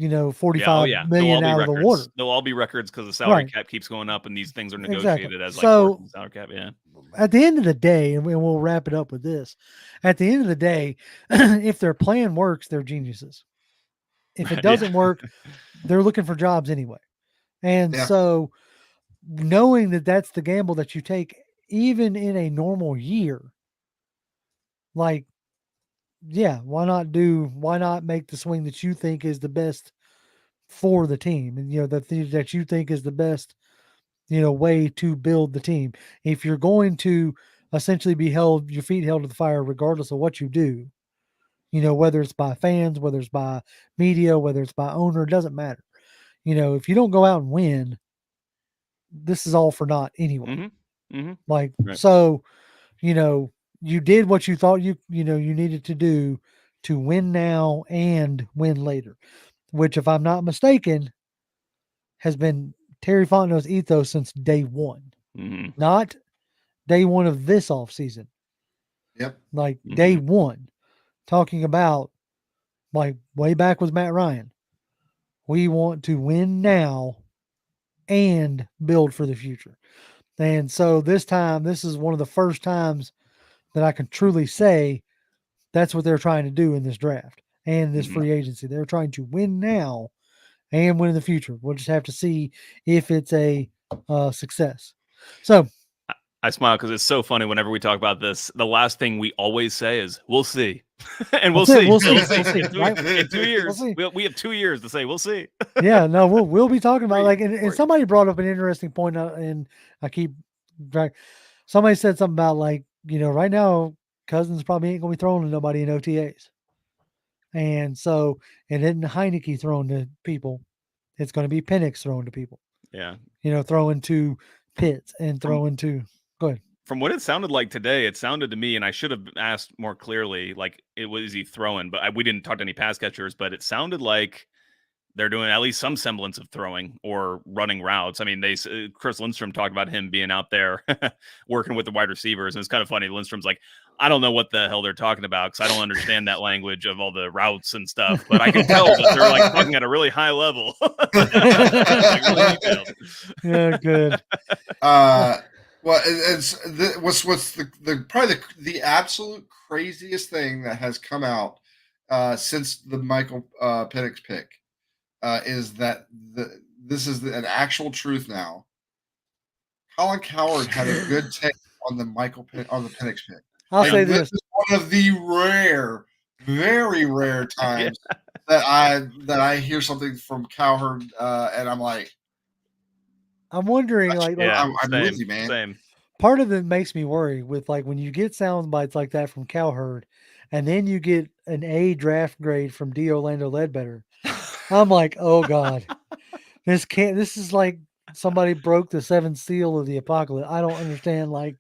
$45 million out of the water. They'll all be records because the salary cap keeps going up and these things are negotiated as like salary cap. Yeah. At the end of the day, and we'll wrap it up with this. At the end of the day, if their plan works, they're geniuses. If it doesn't work, they're looking for jobs anyway. And so knowing that that's the gamble that you take, even in a normal year, like, why not make the swing that you think is the best for the team? And, that you think is the best, way to build the team. If you're going to essentially be your feet held to the fire, regardless of what you do, whether it's by fans, whether it's by media, whether it's by owner, it doesn't matter. If you don't go out and win, this is all for naught anyway. So, you did what you thought you needed to do to win now and win later, which, if I'm not mistaken, has been Terry Fontenot's ethos since day one, not day one of this offseason. Yep. Like day one, talking about like way back with Matt Ryan. We want to win now and build for the future. And so this is one of the first times that I can truly say that's what they're trying to do in this draft and this free agency. They're trying to win now and win in the future. We'll just have to see if it's a success. So I smile because it's so funny whenever we talk about this. The last thing we always say is, we'll see. And we'll see. We'll see. In 2 years. We have 2 years to say, we'll see. We'll be talking about and somebody brought up an interesting point, and I keep somebody said something about right now Cousins probably ain't going to be throwing to nobody in OTAs. And so, and then Heineke throwing to people. It's going to be Penix throwing to people. Yeah. Throwing to Pitts and throwing to, go ahead. From what it sounded like today, it sounded to me, and I should have asked more clearly, like, is he throwing? But we didn't talk to any pass catchers, but it sounded like they're doing at least some semblance of throwing or running routes. I mean, Chris Lindstrom talked about him being out there working with the wide receivers. And it's kind of funny. Lindstrom's like, I don't know what the hell they're talking about because I don't understand that language of all the routes and stuff. But I can tell that they're like talking at a really high level. Yeah, good. Well, what's probably the absolute craziest thing that has come out since the Michael Penix pick is that this is an actual truth now. Colin Cowherd had a good take on the Penix pick. I'll say this is one of the very rare times that I hear something from Cowherd, and I'm like, I'm wondering, I'm with you, man. Same. Part of it makes me worry with when you get sound bites like that from Cowherd, and then you get an A draft grade from D. Orlando Ledbetter. I'm like, oh God, this is like somebody broke the seventh seal of the apocalypse. I don't understand. Like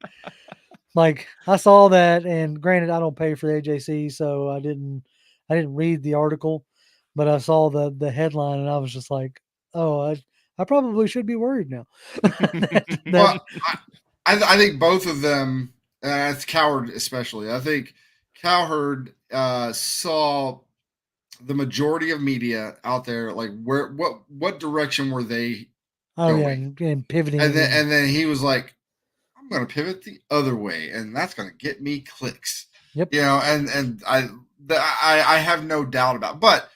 I saw that, and granted, I don't pay for the AJC, so I didn't read the article, but I saw the headline, and I was just like, oh, I probably should be worried now. Well, I think both of them, it's Cowherd especially. I think Cowherd saw the majority of media out there, like what direction were they going? And pivoting, and then he was like, I'm going to pivot the other way, and that's going to get me clicks. Yep. And I have no doubt about it. But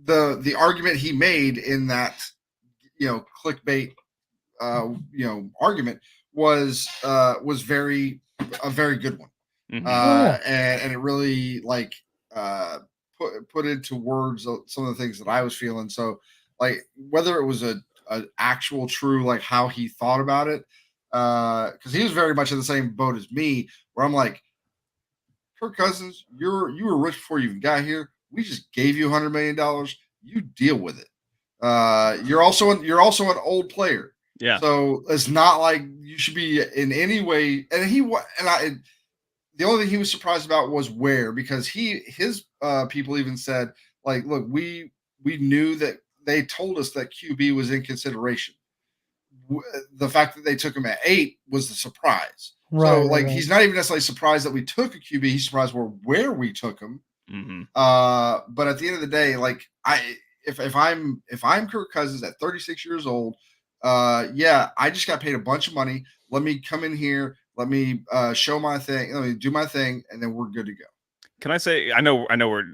the argument he made in that clickbait argument was a very good one. Mm-hmm. And it really put into words some of the things that I was feeling. So whether it was a an actual true like how he thought about it, because he was very much in the same boat as me, where I'm like, Kirk Cousins, you were rich before you even got here. We just gave you $100 million. You deal with it. You're also an old player. Yeah. So it's not like you should be in any way. And the only thing he was surprised about was where, because his people even said, like, look, we knew that they told us that QB was in consideration. The fact that they took him at 8 was the surprise. So like he's not even necessarily surprised that we took a QB. He's surprised where we took him. Mm-hmm. But at the end of the day, like if I'm Kirk Cousins at 36 years old, yeah, I just got paid a bunch of money. Let me come in here. Let me show my thing. Let me do my thing, and then we're good to go. Can I say? I know we're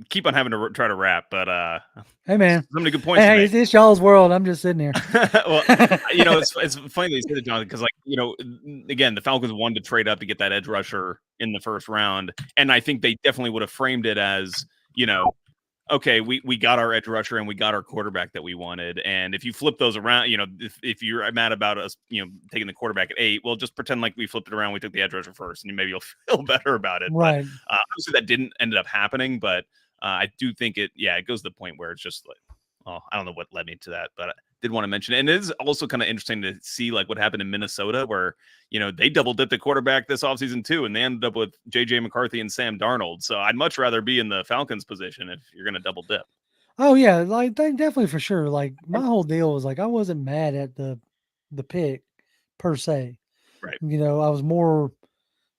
keep on having to try to wrap, but hey man, so many good points. Hey, it's y'all's world. I'm just sitting here. Well, it's funny that you say that, Jonathan, because again, the Falcons wanted to trade up to get that edge rusher in the first round, and I think they definitely would have framed it as, okay, we got our edge rusher and we got our quarterback that we wanted. And if you flip those around, if you're mad about us, taking the quarterback at 8, well, just pretend like we flipped it around. We took the edge rusher first, and maybe you'll feel better about it. Right. But, obviously, that didn't end up happening, but I do think it goes to the point where it's just like, I don't know what led me to that, but I did want to mention it. And it is also kind of interesting to see like what happened in Minnesota, where they double dipped the quarterback this offseason too, and they ended up with JJ McCarthy and Sam Darnold. So I'd much rather be in the Falcons position if you're going to double dip. Oh yeah, like definitely for sure. Like my whole deal was like I wasn't mad at the pick per se. Right. I was more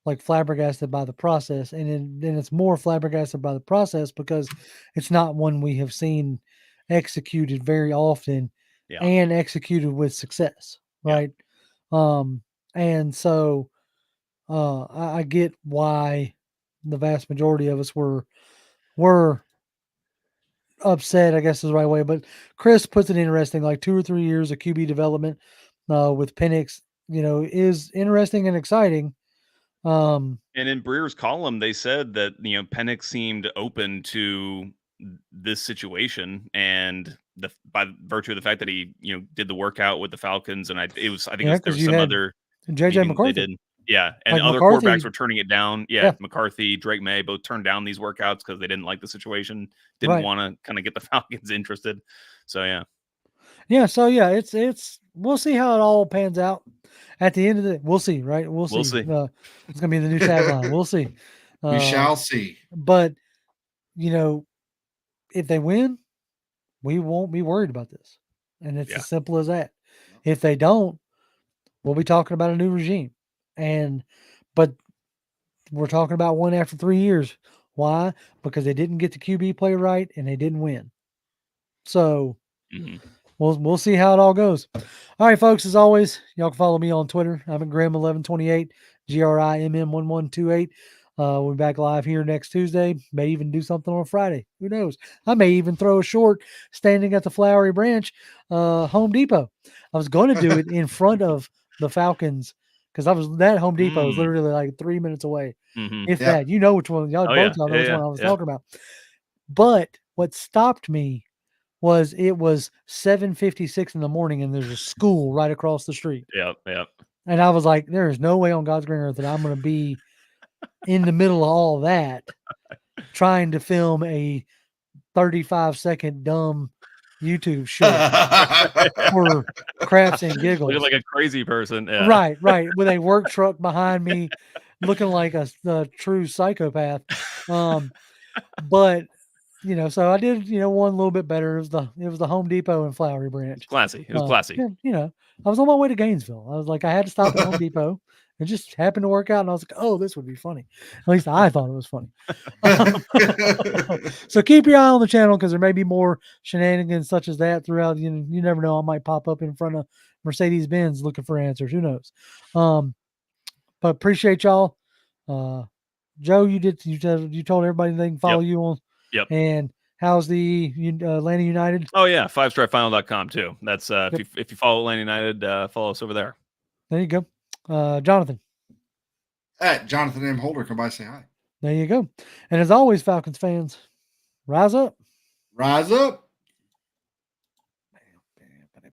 like flabbergasted by the process, and then it's more flabbergasted by the process because it's not one we have seen executed very often and executed with success, right? And so I get why the vast majority of us were upset, I guess is the right way. But Chris puts it interesting, like 2 or 3 years of QB development with Penix, is interesting and exciting. And in Breer's column, they said that Penix seemed open to this situation, and by virtue of the fact that he did the workout with the Falcons, and I think there was some other JJ McCarthy. And like other McCarthy, quarterbacks were turning it down. McCarthy, Drake May both turned down these workouts because they didn't like the situation, didn't want to kind of get the Falcons interested. So it's we'll see how it all pans out. At the end of the day, we'll see, right? We'll see. It's gonna be the new tagline. We'll see. We shall see. But if they win, we won't be worried about this, and it's as simple as that. If they don't, we'll be talking about a new regime, but we're talking about one after 3 years. Why? Because they didn't get the QB play right and they didn't win. So. Mm-hmm. We'll see how it all goes. All right, folks, as always, y'all can follow me on Twitter. I'm at Grimm1128, GRIMM1128. We'll be back live here next Tuesday. May even do something on Friday. Who knows? I may even throw a short standing at the Flowery Branch Home Depot. I was going to do it in front of the Falcons because that Home Depot is literally like 3 minutes away. Mm-hmm. If that, which one, y'all know which one I was talking about. But what stopped me was it was 7:56 in the morning and there's a school right across the street. Yep. And I was like, there is no way on God's green earth that I'm going to be in the middle of all that trying to film a 35-second dumb YouTube show for craps and giggles. Looking like a crazy person. Yeah. Right. With a work truck behind me looking like a true psychopath. But so I did, one a little bit better. It was the Home Depot and Flowery Branch. Classy. It was classy. I was on my way to Gainesville. I was like, I had to stop at Home Depot. It just happened to work out, and I was like, oh, this would be funny. At least I thought it was funny. So keep your eye on the channel because there may be more shenanigans such as that throughout. You never know. I might pop up in front of Mercedes-Benz looking for answers. Who knows? But appreciate y'all. Joe, you told everybody they can follow you on. Yep. And how's the Atlanta United? Oh yeah, 5stripefinal.com too. That's if you follow Atlanta United, follow us over there. There you go. Jonathan. At Jonathan M. Holder, come by, say hi. There you go. And as always, Falcons fans, rise up. Rise up.